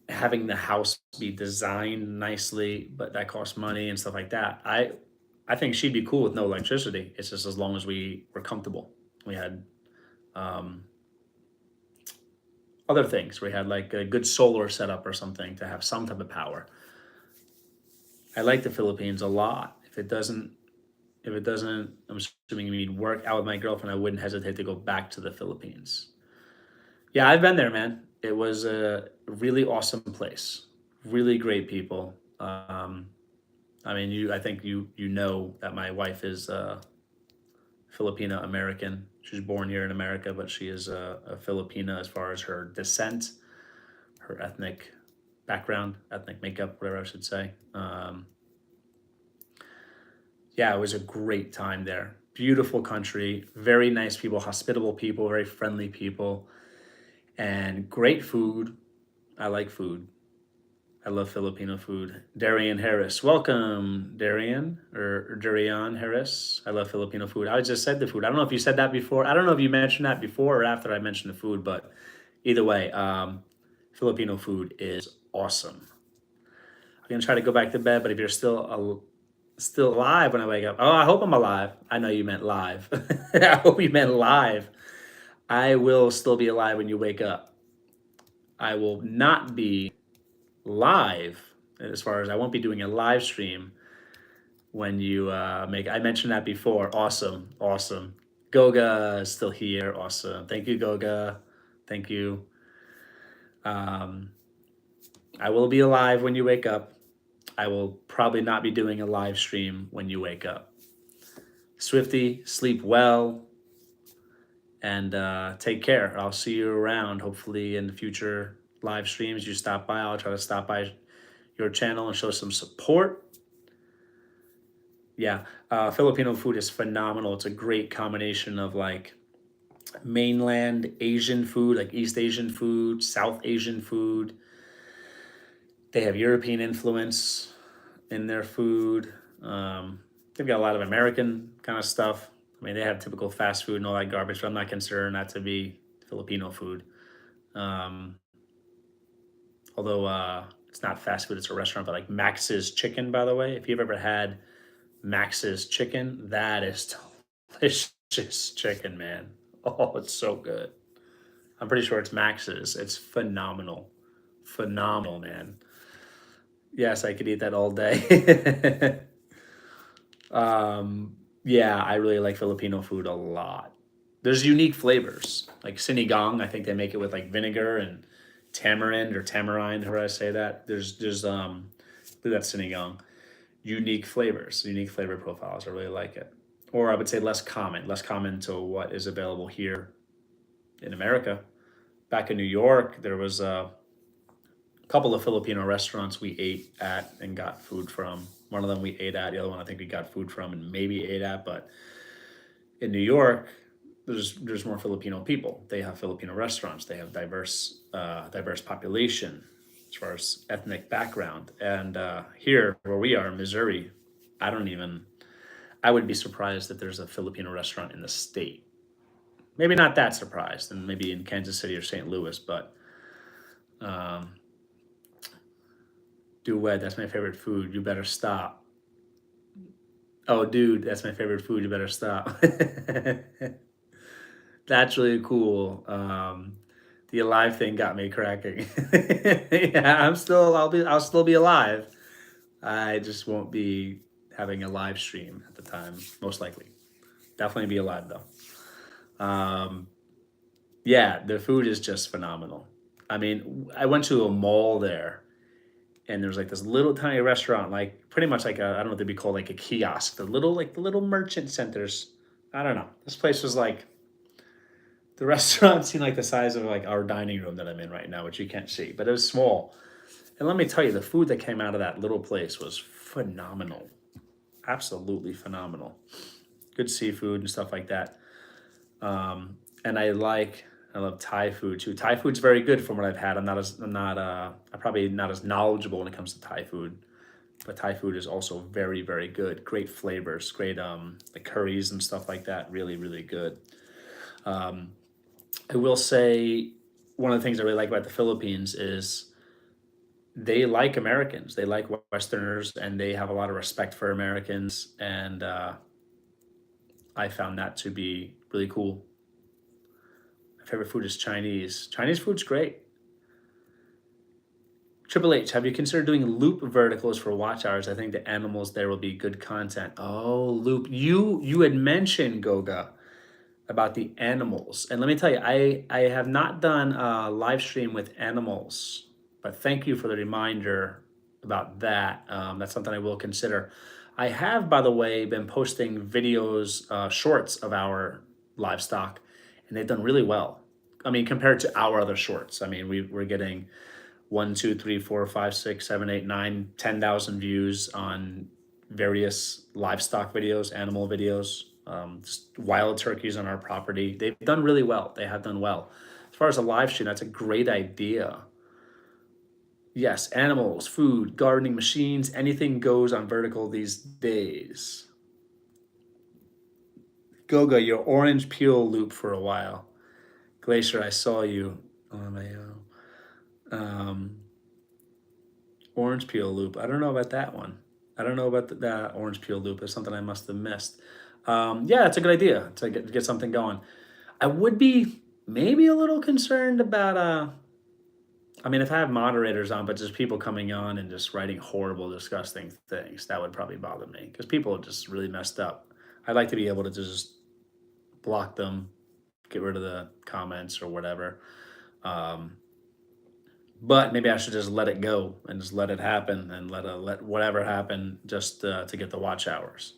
Speaker 1: having the house be designed nicely, but that costs money and stuff like that. I think she'd be cool with no electricity. It's just as long as we were comfortable. We had um, other things. We had like a good solar setup or something to have some type of power. I like the Philippines a lot. If it doesn't, I'm assuming you mean work out with my girlfriend, I wouldn't hesitate to go back to the Philippines. Yeah, I've been there, man. It was a really awesome place. Really great people. I mean, I think you know that my wife is Filipino American. She was born here in America, but she is a Filipina as far as her descent, her ethnic background, ethnic makeup, whatever I should say. Yeah, it was a great time there. Beautiful country, very nice people, hospitable people, very friendly people, and great food. I like food. I love Filipino food. Darian Harris, welcome, Darian or Darian Harris. I love Filipino food. I just said the food. I don't know if you said that before. I don't know if you mentioned that before or after I mentioned the food, but either way, Filipino food is awesome. I'm gonna try to go back to bed, but if you're still alive when I wake up, oh, I hope I'm alive. I know you meant live. I hope you meant live. I will still be alive when you wake up. I will not be live as far as I won't be doing a live stream when you make. I mentioned that before. Awesome, awesome. Goga is still here. Awesome. Thank you, Goga. Thank you. Um, I will be alive when you wake up. I will probably not be doing a live stream when you wake up. Swifty, sleep well and take care. I'll see you around. Hopefully, in the future live streams, you stop by. I'll try to stop by your channel and show some support. Yeah, Filipino food is phenomenal. It's a great combination of like mainland Asian food, like East Asian food, South Asian food. They have European influence in their food. They've got a lot of American kind of stuff. I mean, they have typical fast food and all that garbage, but I'm not considering that to be Filipino food. Um, although it's not fast food, it's a restaurant, but like Max's Chicken, by the way. If you've ever had Max's Chicken, that is delicious chicken, man. Oh, it's so good. I'm pretty sure it's Max's. It's phenomenal. Phenomenal, man. Yes, I could eat that all day. Yeah, I really like Filipino food a lot. There's unique flavors, like sinigang. I think they make it with like vinegar and tamarind or tamarind. How do I say that? I believe that's sinigang. Unique flavors, unique flavor profiles. I really like it. Or I would say less common to what is available here in America. Back in New York, there was a couple of Filipino restaurants we ate at and got food from. One of them we ate at, the other one I think we got food from and maybe ate at. But in New York, there's more Filipino people. They have Filipino restaurants. They have diverse population as far as ethnic background. And here, where we are in Missouri, I don't even. I would be surprised that there's a Filipino restaurant in the state. Maybe not that surprised, and maybe in Kansas City or St. Louis, but um, duet, that's my favorite food. You better stop. Oh, dude, that's my favorite food. You better stop. That's really cool. The alive thing got me cracking. Yeah, I'll still be alive. I just won't be having a live stream at the time, most likely. Definitely be alive though. Um, yeah, the food is just phenomenal. I mean, I went to a mall there and there's like this little tiny restaurant, like pretty much like I don't know what they'd be called, like a kiosk, the little merchant centers. I don't know. This place was like the restaurant seemed like the size of like our dining room that I'm in right now, which you can't see, but it was small. And let me tell you, the food that came out of that little place was phenomenal, absolutely phenomenal. Good seafood and stuff like that. And I love Thai food too. Thai food's very good from what I've had. I'm probably not as knowledgeable when it comes to Thai food, but Thai food is also very, very good. Great flavors, great the curries and stuff like that. Really, really good. I will say one of the things I really like about the Philippines is they like Americans. They like Westerners, and they have a lot of respect for Americans. And I found that to be really cool. My favorite food is Chinese. Chinese food's great. Triple H, have you considered doing loop verticals for watch hours? I think the animals there will be good content. Oh, loop. You had mentioned, Goga, about the animals. And let me tell you, I have not done a live stream with animals, but thank you for the reminder about that. That's something I will consider. I have, by the way, been posting videos, shorts of our livestock, and they've done really well. I mean, compared to our other shorts. I mean, we're getting 10,000 views on various livestock videos, animal videos, just wild turkeys on our property. They've done really well. They have done well. As far as a live stream, that's a great idea. Yes, animals, food, gardening, machines, anything goes on vertical these days. Goga, your orange peel loop for a while. Glacier, I saw you on my um, orange peel loop. I don't know about that one. I don't know about that orange peel loop. It's something I must have missed. Yeah, it's a good idea to get something going. I would be maybe a little concerned about I mean, if I have moderators on, but just people coming on and just writing horrible, disgusting things, that would probably bother me because people are just really messed up. I'd like to be able to just block them, get rid of the comments or whatever. Um, but maybe I should just let it go and just let it happen and let whatever happen just to get the watch hours.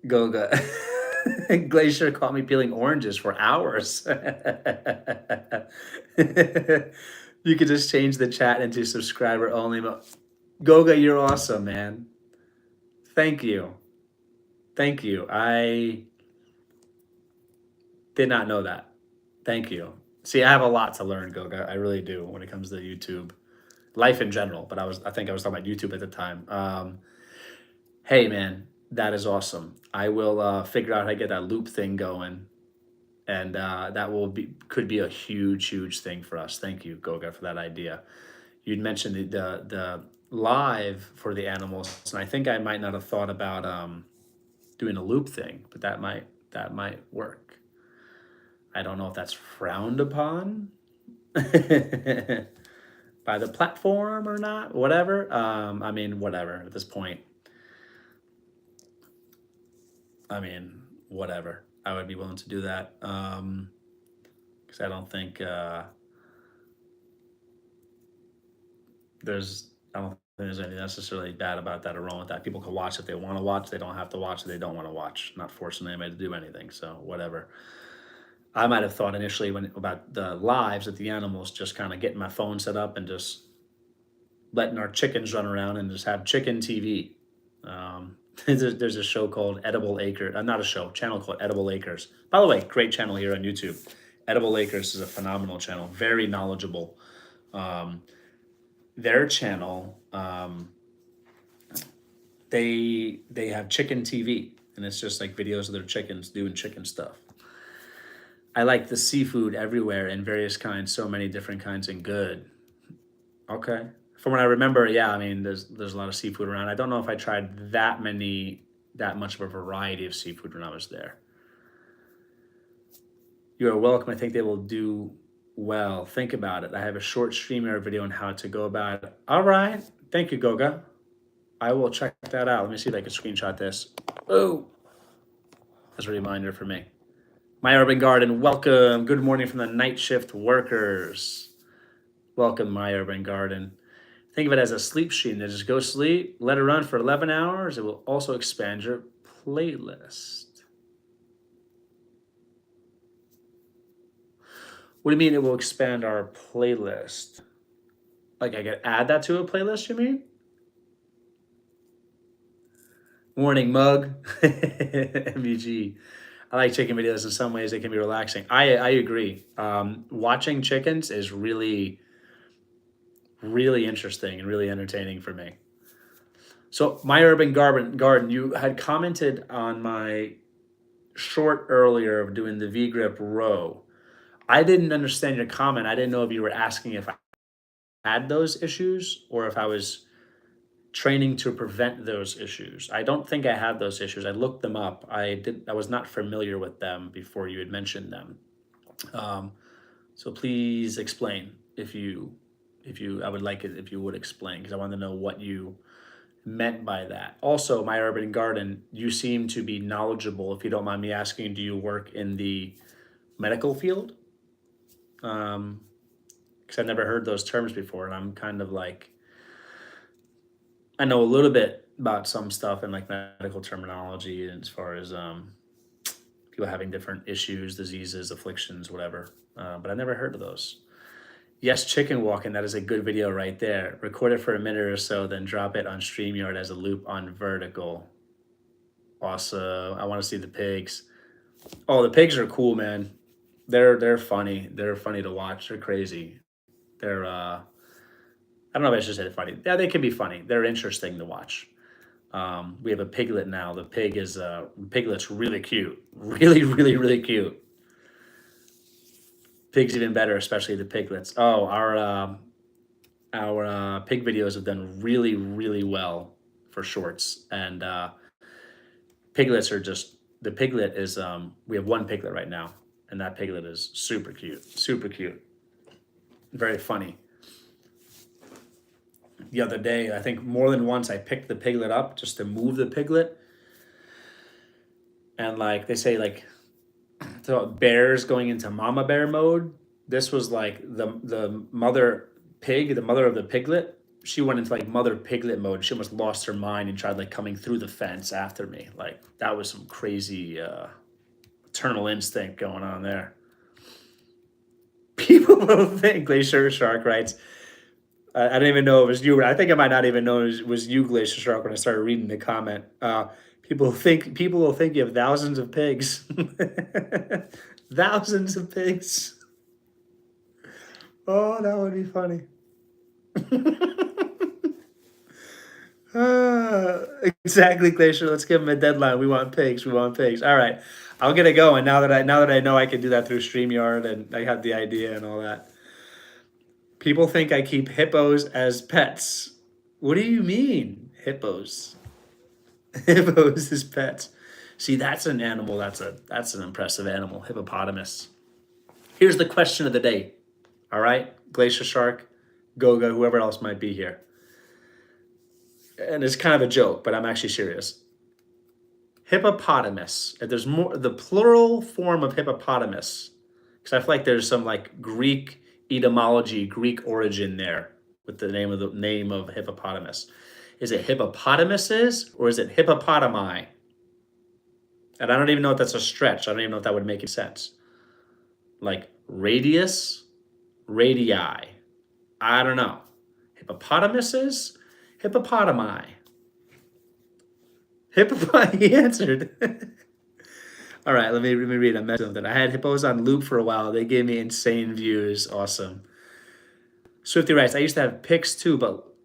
Speaker 1: Goga. Glacier caught me peeling oranges for hours. You could just change the chat into subscriber only mode. Goga, you're awesome, man. Thank you. Thank you. I did not know that. Thank you. See, I have a lot to learn, Goga. I really do when it comes to YouTube, life in general. But I think I was talking about YouTube at the time. Hey, man, that is awesome. I will figure out how to get that loop thing going, and that will be could be a huge, huge thing for us. Thank you, Goga, for that idea. You'd mentioned the live for the animals, and I think I might not have thought about doing a loop thing, but that might work. I don't know if that's frowned upon by the platform or not. Whatever. I mean, whatever. At this point, I mean, whatever. I would be willing to do that because I don't think I don't think there's anything necessarily bad about that or wrong with that. People can watch if they want to watch. They don't have to watch if they don't want to watch. Not forcing anybody to do anything. So whatever. I might have thought initially when about the lives at the animals, just kind of getting my phone set up and just letting our chickens run around and just have chicken TV. There's a show called Edible Acres. Not a show, channel called Edible Acres. By the way, great channel here on YouTube. Edible Acres is a phenomenal channel, very knowledgeable. Um, their channel, they have chicken TV, and it's just like videos of their chickens doing chicken stuff. I like the seafood everywhere in various kinds, so many different kinds and good. Okay. From what I remember, yeah, I mean, there's a lot of seafood around. I don't know if I tried that much of a variety of seafood when I was there. You are welcome. I think they will do well. Think about it. I have a short streamer video on how to go about it. All right. Thank you, Goga. I will check that out. Let me see if I can screenshot this. Oh, as a reminder for me. My Urban Garden, welcome. Good morning from the night shift workers. Welcome, My Urban Garden. Think of it as a sleep machine. That just go sleep, let it run for 11 hours. It will also expand your playlist. What do you mean it will expand our playlist? Like I could add that to a playlist, you mean? Morning mug. MUG. I like chicken videos. In some ways, they can be relaxing. I agree. Watching chickens is really, really interesting and really entertaining for me. So, My Urban Garden, you had commented on my short earlier of doing the V grip row. I didn't understand your comment. I didn't know if you were asking if I had those issues or if I was training to prevent those issues. I don't think I had those issues. I looked them up. I was not familiar with them before you had mentioned them. Um, so please explain if you I would like it if you would explain because I want to know what you meant by that. Also, My Urban Garden, you seem to be knowledgeable. If you don't mind me asking, do you work in the medical field? Because I've never heard those terms before, and I'm kind of like I know a little bit about some stuff in like medical terminology and as far as people having different issues, diseases, afflictions, whatever. But I never heard of those. Yes, chicken walking. That is a good video right there. Record it for a minute or so, then drop it on StreamYard as a loop on vertical. Awesome. I want to see the pigs. Oh, the pigs are cool, man. They're funny. They're funny to watch. They're crazy. They're I don't know if I should say funny. Yeah, they can be funny. They're interesting to watch. We have a piglet now. The piglet's really cute. Really, really, really cute. Pigs even better, especially the piglets. Oh, our pig videos have done really, really well for shorts, and piglets are just the piglet is. We have one piglet right now, and that piglet is super cute, very funny. The other day, I think more than once, I picked the piglet up just to move the piglet, and like they say, like so bears going into mama bear mode. This was like the mother pig, the mother of the piglet. She went into like mother piglet mode. She almost lost her mind and tried like coming through the fence after me. Like that was some crazy maternal instinct going on there. People will think Glacier Shark writes. I didn't even know it was you. I think I might not even know it was you, Glacier Shark, when I started reading the comment. People will think you have thousands of pigs. Thousands of pigs. Oh, that would be funny. Exactly, Glacier. Let's give them a deadline. We want pigs. We want pigs. All right, I'll get it going now that I know I can do that through StreamYard and I have the idea and all that. People think I keep hippos as pets. What do you mean, hippos? Hippos as pets. See, that's an animal. That's an impressive animal. Hippopotamus. Here's the question of the day. All right, Glacier Shark, Goga, whoever else might be here. And it's kind of a joke, but I'm actually serious. Hippopotamus. If there's more, the plural form of hippopotamus, because I feel like there's some like Greek etymology, Greek origin there with the name of hippopotamus. Is it hippopotamuses or is it hippopotami? And I don't even know if that's a stretch. I don't even know if that would make any sense. Like radius, radii. I don't know. Hippopotamuses, hippopotami. He answered. All right, let me read. I mentioned that I had hippos on loop for a while. They gave me insane views. Awesome. Swifty writes, I used to have pigs too, but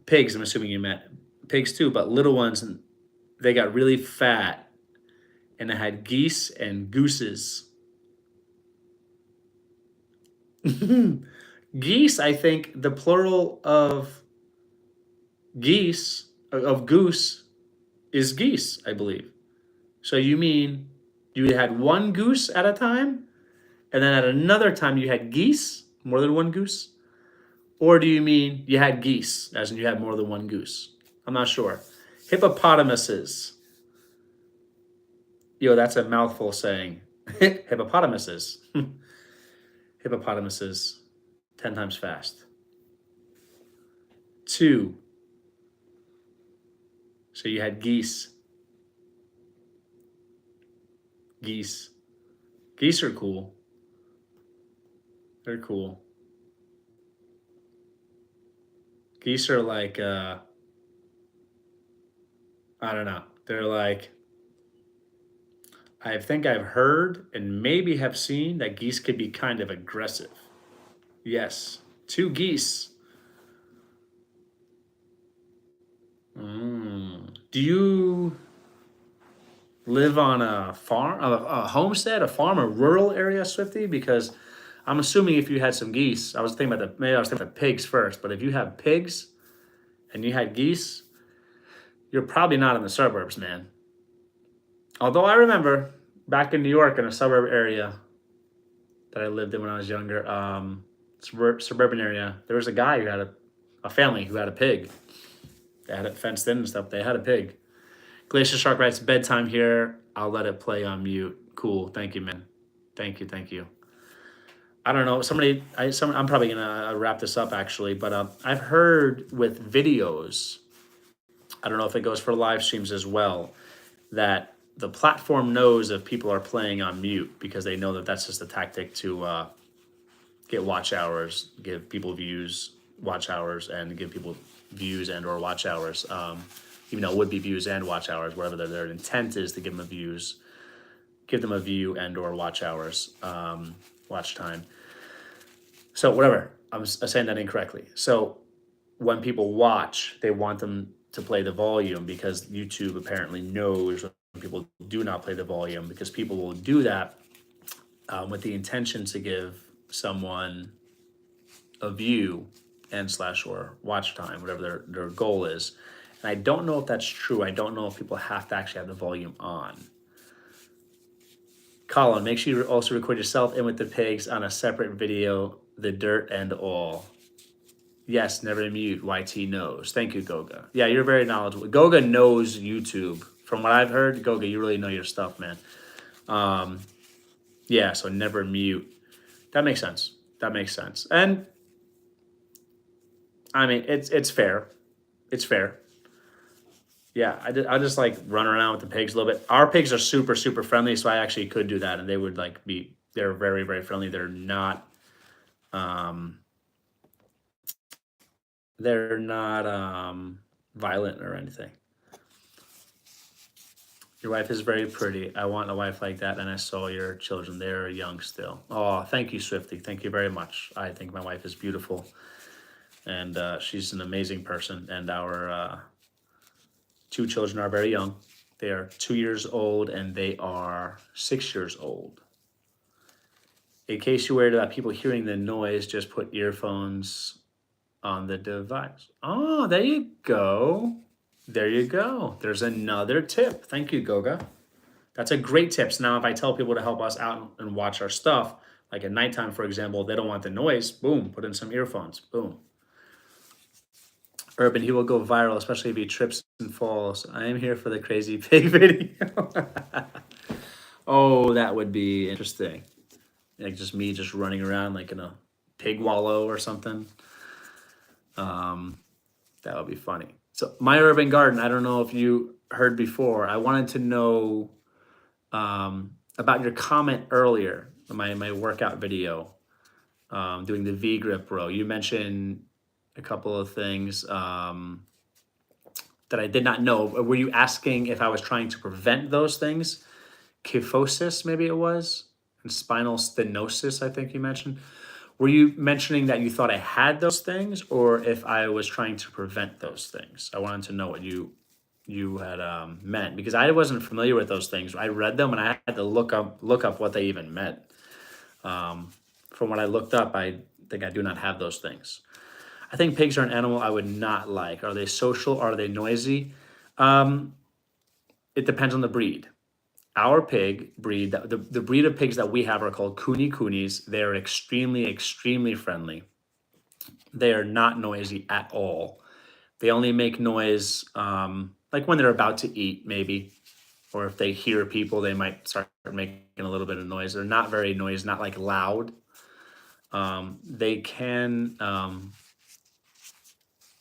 Speaker 1: pigs. I'm assuming you meant pigs too, but little ones, and they got really fat. And I had geese and gooses. Geese, I think the plural of geese of goose is geese, I believe. So you mean you had one goose at a time, and then at another time you had geese, more than one goose? Or do you mean you had geese, as in you had more than one goose? I'm not sure. Hippopotamuses. Yo, that's a mouthful saying. Hippopotamuses. Hippopotamuses. 10 times fast. 2. So you had geese. Geese. Geese are cool. They're cool. Geese are like, I don't know. They're like, I think I've heard and maybe have seen that geese could be kind of aggressive. Yes. 2 geese. Do you live on a farm, a homestead, a farm, a rural area, Swifty? Because I'm assuming if you had some geese, maybe I was thinking about the pigs first, but if you have pigs and you had geese, you're probably not in the suburbs, man. Although I remember back in New York in a suburb area that I lived in when I was younger, suburban area, there was a guy who had a family who had a pig. They had it fenced in and stuff. They had a pig. Glacier Shark writes, bedtime here. I'll let it play on mute. Cool. Thank you, man. Thank you. Thank you. I don't know. I'm probably gonna wrap this up actually, but I've heard with videos. I don't know if it goes for live streams as well. That the platform knows if people are playing on mute because they know that that's just a tactic to get watch hours, give people views, watch hours, and give people views and or watch hours. Even though it would be views and watch hours, whatever their intent is to give them give them a view and or watch hours, watch time. So whatever, I'm saying that incorrectly. So when people watch, they want them to play the volume because YouTube apparently knows when people do not play the volume because people will do that with the intention to give someone a view and slash or watch time, whatever their goal is. And I don't know if that's true. I don't know if people have to actually have the volume on. Colin, make sure you also record yourself in with the pigs on a separate video, the dirt and all. Yes, never mute. YT knows. Thank you, Goga. Yeah, you're very knowledgeable. Goga knows YouTube. From what I've heard, Goga, you really know your stuff, man. Yeah, so never mute. That makes sense. That makes sense. And I mean, it's fair. It's fair. Yeah, I just like run around with the pigs a little bit. Our pigs are super, super friendly, so I actually could do that, and they would like they're very, very friendly. Um, they're not violent or anything. Your wife is very pretty. I want a wife like that, and I saw your children. They're young still. Oh, thank you, Swifty. Thank you very much. I think my wife is beautiful, and she's an amazing person, and our 2 children are very young. They are 2 years old and they are 6 years old. In case you're worried about people hearing the noise, just put earphones on the device. Oh, there you go. There you go. There's another tip. Thank you, Goga. That's a great tip. So now if I tell people to help us out and watch our stuff, like at nighttime, for example, if they don't want the noise, boom, put in some earphones. Boom. Urban, he will go viral, especially if he trips and falls. I am here for the crazy pig video. Oh, that would be interesting. Like just me just running around like in a pig wallow or something. That would be funny. So my urban garden, I don't know if you heard before. I wanted to know about your comment earlier, my workout video, doing the V grip row. You mentioned a couple of things that I did not know. Were you asking if I was trying to prevent those things? Kyphosis, maybe it was, and spinal stenosis, I think you mentioned. Were you mentioning that you thought I had those things, or if I was trying to prevent those things? I wanted to know what you had meant because I wasn't familiar with those things. I read them and I had to look up what they even meant. From what I looked up, I think I do not have those things. I think pigs are an animal I would not like. Are they social? Are they noisy? It depends on the breed. Our pig breed, the breed of pigs that we have are called Kuni Kunis. They are extremely, extremely friendly. They are not noisy at all. They only make noise like when they're about to eat, maybe. Or if they hear people, they might start making a little bit of noise. They're not very noisy, not like loud. They can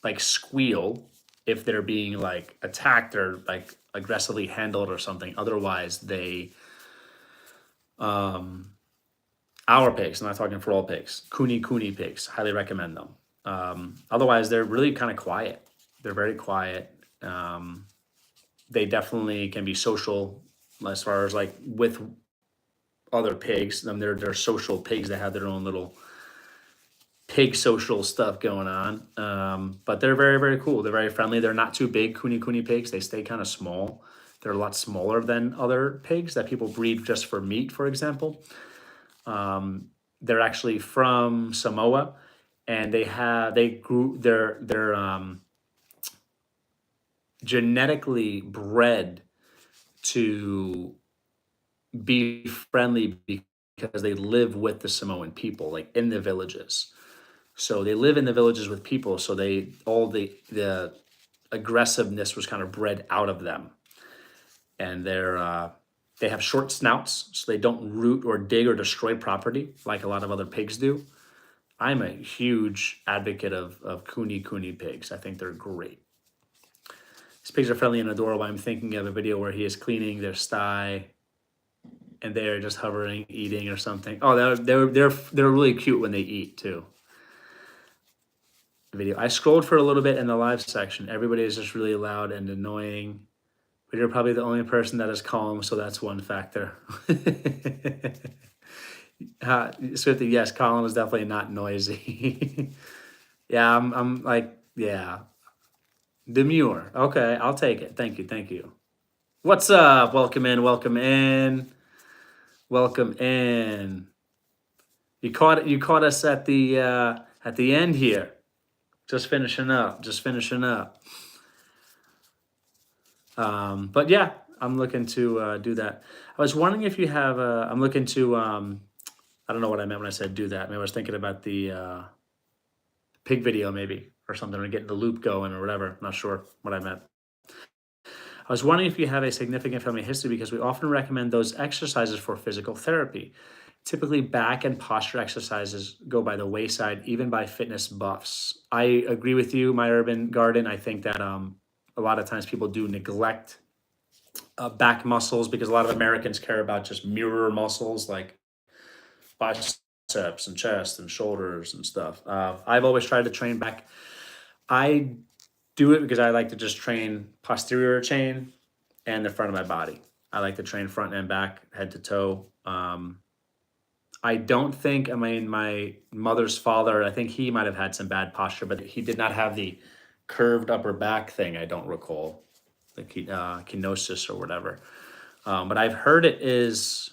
Speaker 1: like squeal if they're being like attacked or like aggressively handled or something. Otherwise, they um our pigs, I'm not talking for all pigs, kuni pigs, highly recommend them. Otherwise, they're really kind of quiet. They're very quiet. They definitely can be social as far as like with other pigs. They're social pigs that have their own little pig social stuff going on. But they're very, very cool. They're very friendly. They're not too big, kuni pigs. They stay kind of small. They're a lot smaller than other pigs that people breed just for meat, for example. They're actually from Samoa, and they're genetically bred to be friendly because they live with the Samoan people, like in the villages. So they live in the villages with people. So all the aggressiveness was kind of bred out of them, and they have short snouts, so they don't root or dig or destroy property like a lot of other pigs do. I'm a huge advocate of kuni pigs. I think they're great. These pigs are friendly and adorable. I'm thinking of a video where he is cleaning their sty, and they're just hovering, eating or something. Oh, they're really cute when they eat too. Video. I scrolled for a little bit in the live section. Everybody is just really loud and annoying. But you're probably the only person that is calm, so that's one factor. Swifty, yes, Colin was definitely not noisy. Yeah, I'm like, yeah, demure. Okay, I'll take it. Thank you, thank you. What's up? Welcome in, welcome in, welcome in. You caught us at the end here. Just finishing up, just finishing up. But yeah, I'm looking to do that. I was wondering if you have. I'm looking to. I don't know what I meant when I said do that. Maybe I was thinking about the pig video, maybe or something, or getting the loop going or whatever. I'm not sure what I meant. I was wondering if you have a significant family history because we often recommend those exercises for physical therapy. Typically, back and posture exercises go by the wayside, even by fitness buffs. I agree with you, my urban garden. I think that a lot of times people do neglect back muscles because a lot of Americans care about just mirror muscles like biceps and chest and shoulders and stuff. I've always tried to train back. I do it because I like to just train posterior chain and the front of my body. I like to train front and back, head to toe. I don't think, I mean, my mother's father, I think he might have had some bad posture, but he did not have the curved upper back thing, I don't recall, the kenosis or whatever. But I've heard it is,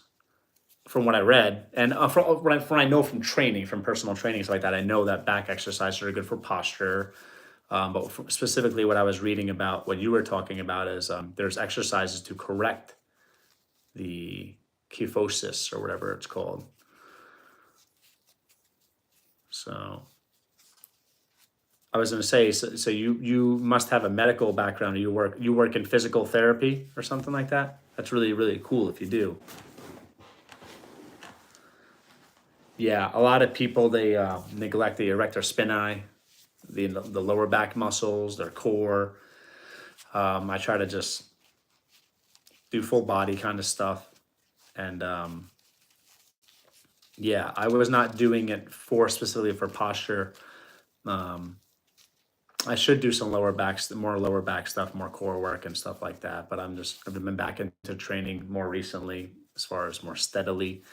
Speaker 1: from what I read, and from what I know from training, from personal training, stuff like that, I know that back exercises are good for posture. But specifically, what I was reading about, what you were talking about, is there's exercises to correct the kyphosis or whatever it's called. So I was going to say, so you must have a medical background, or you work in physical therapy or something like that. That's really, really cool if you do. Yeah, a lot of people, they neglect the erector spinae, the lower back muscles, their core. I try to just do full body kind of stuff, and yeah, I was not doing it specifically for posture. I should do some more lower back stuff, more core work and stuff like that. But I've been back into training more recently, as far as more steadily,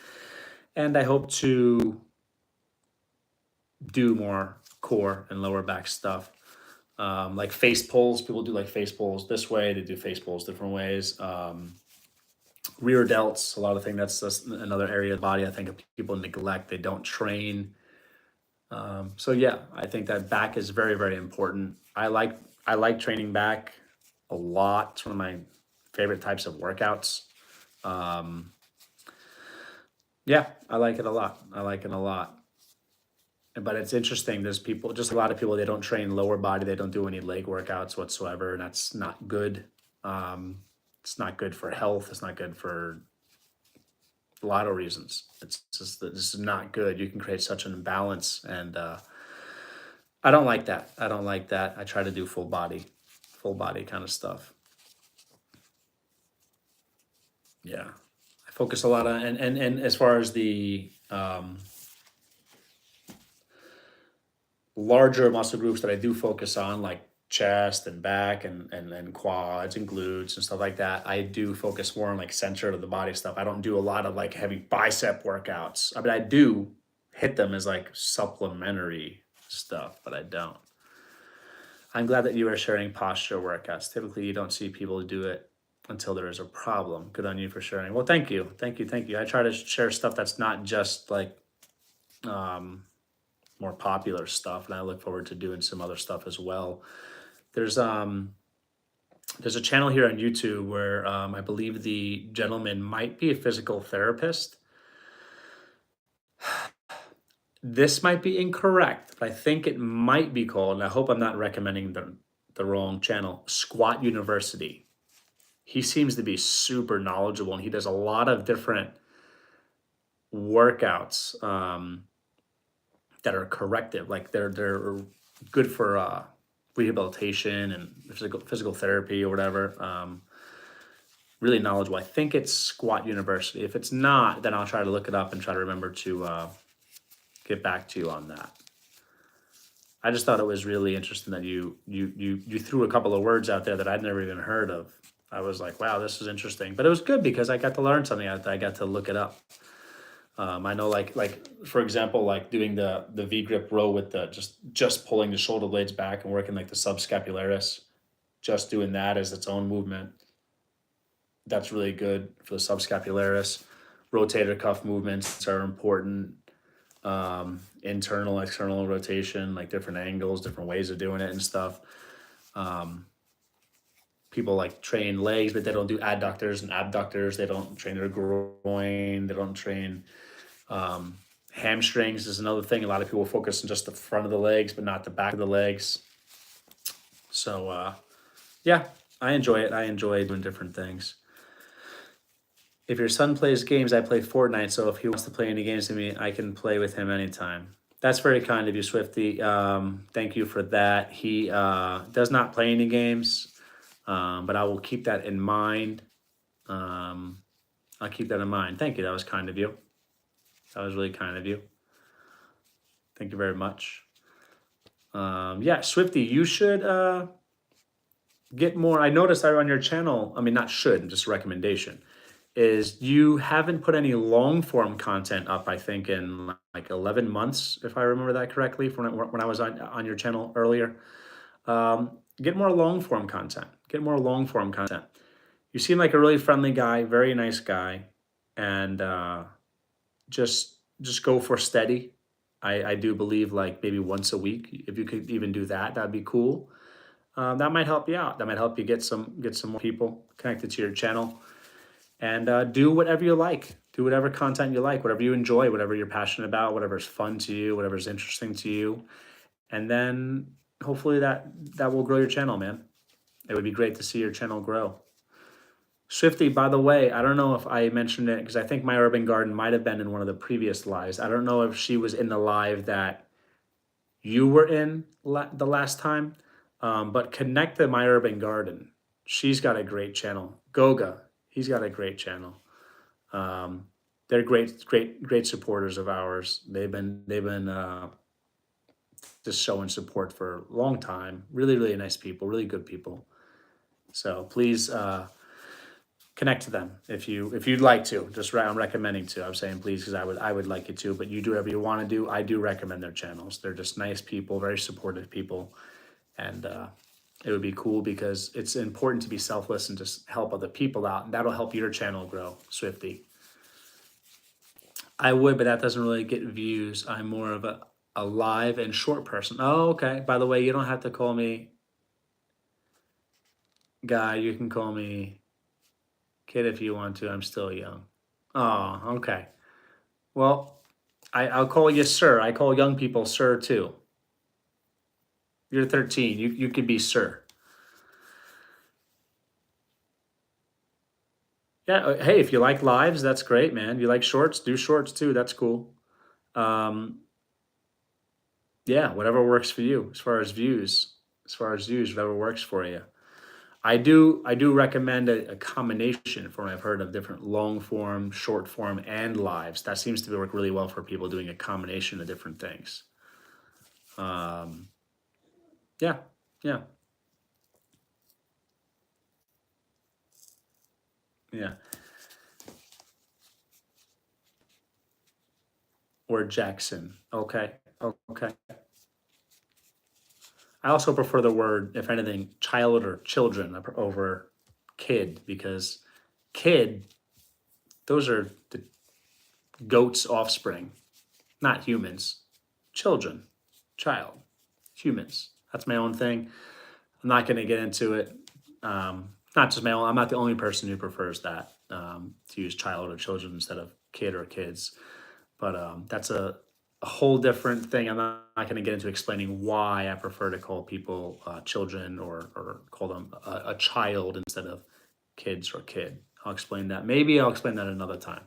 Speaker 1: and I hope to do more core and lower back stuff. Like face pulls, people do like face pulls this way. They do face pulls different ways. Rear delts, a lot of things. That's another area of the body I think people neglect. They don't train. So yeah, I think that back is very, very important. I like training back a lot. It's one of my favorite types of workouts. Yeah, I like it a lot. I like it a lot. But it's interesting. There's people, just a lot of people, they don't train lower body. They don't do any leg workouts whatsoever, and that's not good. It's not good for health. It's not good for a lot of reasons. It's just that this is not good. You can create such an imbalance, and I don't like that. I don't like that. I try to do full body kind of stuff. Yeah. I focus a lot on, and as far as the larger muscle groups that I do focus on, like chest and back and quads and glutes and stuff like that, I do focus more on like center of the body stuff. I don't do a lot of like heavy bicep workouts. I mean, I do hit them as like supplementary stuff, but I don't. I'm glad that you are sharing posture workouts. Typically, you don't see people do it until there is a problem. Good on you for sharing. Well, thank you. Thank you. Thank you. I try to share stuff that's not just like um, more popular stuff, and I look forward to doing some other stuff as well. There's um there's a channel here on YouTube where I believe the gentleman might be a physical therapist. This might be incorrect, but I think it might be called, and I hope I'm not recommending the wrong channel, Squat University. He seems to be super knowledgeable, and he does a lot of different workouts that are corrective. Like they're good for rehabilitation and physical therapy or whatever. Really knowledgeable. I think it's Squat University. If it's not, then I'll try to look it up and try to remember to get back to you on that. I just thought it was really interesting that you threw a couple of words out there that I'd never even heard of. I was like, wow, this is interesting. But it was good because I got to learn something. I got to look it up. I know, like for example, like doing the V grip row with the just pulling the shoulder blades back and working like the subscapularis, just doing that as its own movement. That's really good for the subscapularis. Rotator cuff movements are important. Internal, external rotation, like different angles, different ways of doing it and stuff. People like train legs, but they don't do adductors and abductors. They don't train their groin. They don't train hamstrings is another thing. A lot of people focus on just the front of the legs, but not the back of the legs. So yeah, I enjoy it. I enjoy doing different things. If your son plays games, I play Fortnite. So if he wants to play any games with me, I can play with him anytime. That's very kind of you, Swifty. Thank you for that. He does not play any games, but I will keep that in mind. I'll keep that in mind. Thank you. That was kind of you. That was really kind of you. Thank you very much. Yeah, Swifty, you should get more. I noticed on your channel, I mean, not should, just a recommendation, is you haven't put any long form content up, I think, in like 11 months, if I remember that correctly, from when I was on your channel earlier. Get more long form content. Get more long form content. You seem like a really friendly guy, very nice guy, and just go for steady. I do believe like maybe once a week, if you could even do that, that'd be cool. That might help you out. That might help you get some more people connected to your channel. And do whatever you like. Do whatever content you like, whatever you enjoy, whatever you're passionate about, whatever's fun to you, whatever's interesting to you. And then hopefully that will grow your channel, man. It would be great to see your channel grow. Swifty, by the way, I don't know if I mentioned it because I think My Urban Garden might have been in one of the previous lives. I don't know if she was in the live that you were in the last time, but connect to My Urban Garden. She's got a great channel. Goga, he's got a great channel. They're great supporters of ours. They've been just showing support for a long time. Really, really nice people, really good people. So please connect to them if you'd like to. I'm recommending to. I'm saying please because I would like you to, but you do whatever you want to do. I do recommend their channels. They're just nice people, very supportive people, and it would be cool because it's important to be selfless and just help other people out, and that'll help your channel grow, Swifty. I would, but that doesn't really get views. I'm more of a live and short person. Oh, okay. By the way, you don't have to call me guy. You can call me kid if you want to. I'm still young. Oh, okay. Well, I'll call you sir. I call young people sir too. You're 13. You could be sir. Yeah. Hey, if you like lives, that's great, man. You like shorts? Do shorts too. That's cool. Yeah, whatever works for you as far as views. As far as views, whatever works for you. I do recommend a combination from what I've heard of different long form, short form, and lives. That seems to work really well for people doing a combination of different things. Um, yeah, yeah, yeah. Or Jackson. Okay, okay. I also prefer the word, if anything, child or children over kid, because kid, those are the goat's offspring, not humans. Children, child, humans. That's my own thing. I'm not going to get into it. Not just my own. I'm not the only person who prefers that, to use child or children instead of kid or kids. But that's a whole different thing. I'm not going to get into explaining why I prefer to call people children, or call them a child instead of kids or kid. I'll explain that. Maybe I'll explain that another time.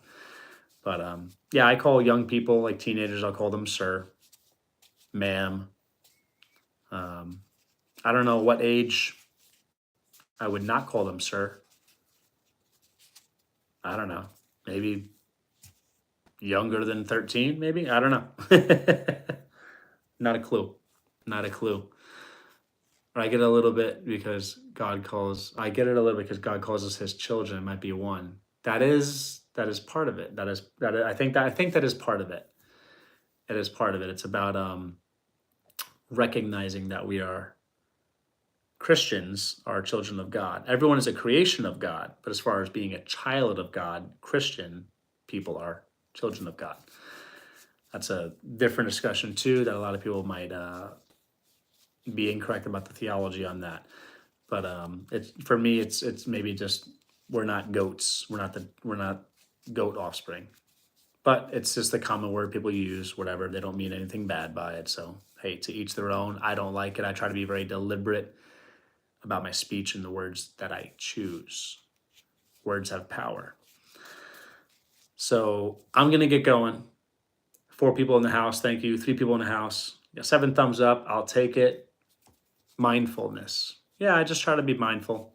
Speaker 1: But yeah, I call young people, like teenagers, I'll call them sir, ma'am. Um, I don't know what age I would not call them sir. I don't know. Maybe younger than 13, maybe? I don't know. Not a clue. Not a clue. But I get it a little bit because I get it a little bit because God calls us his children. It might be one. That is part of it. I think that is part of it. It is part of it. It's about recognizing that we are Christians, are children of God. Everyone is a creation of God, but as far as being a child of God, Christian people are children of God. That's a different discussion too. That a lot of people might be incorrect about the theology on that. But it's for me, it's maybe just we're not goats. We're not goat offspring. But it's just the common word people use. Whatever, they don't mean anything bad by it. So hey, to each their own. I don't like it. I try to be very deliberate about my speech and the words that I choose. Words have power. So I'm gonna get going. 4 people in the house, thank you. 3 people in the house. Yeah, 7 thumbs up. I'll take it. Mindfulness. Yeah, I just try to be mindful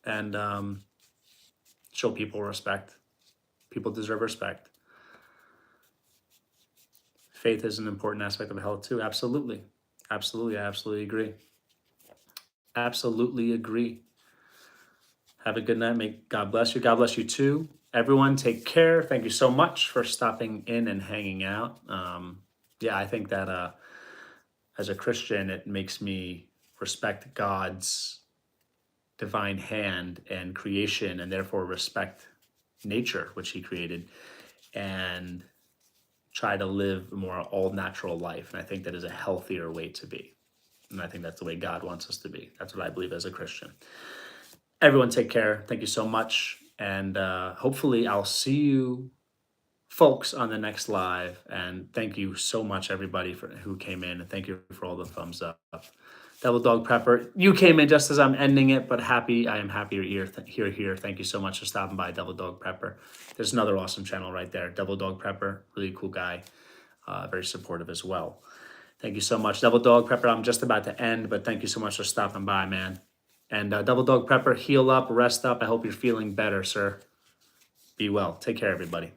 Speaker 1: and show people respect. People deserve respect. Faith is an important aspect of health too. Absolutely. Absolutely. I absolutely agree. Absolutely agree. Have a good night. May God bless you. God bless you too. Everyone, take care. Thank you so much for stopping in and hanging out. Yeah, I think that as a Christian, it makes me respect God's divine hand and creation, and therefore respect nature, which he created, and try to live a more all natural life. And I think that is a healthier way to be. And I think that's the way God wants us to be. That's what I believe as a Christian. Everyone, take care. Thank you so much. And hopefully, I'll see you folks on the next live. And thank you so much, everybody, for who came in. And thank you for all the thumbs up. Devil Dog Prepper, you came in just as I'm ending it, but I am happy you're here. Thank you so much for stopping by, Devil Dog Prepper. There's another awesome channel right there, Devil Dog Prepper, really cool guy, very supportive as well. Thank you so much, Devil Dog Prepper. I'm just about to end, but thank you so much for stopping by, man. And Devil Dog Prepper, heal up, rest up. I hope you're feeling better, sir. Be well. Take care, everybody.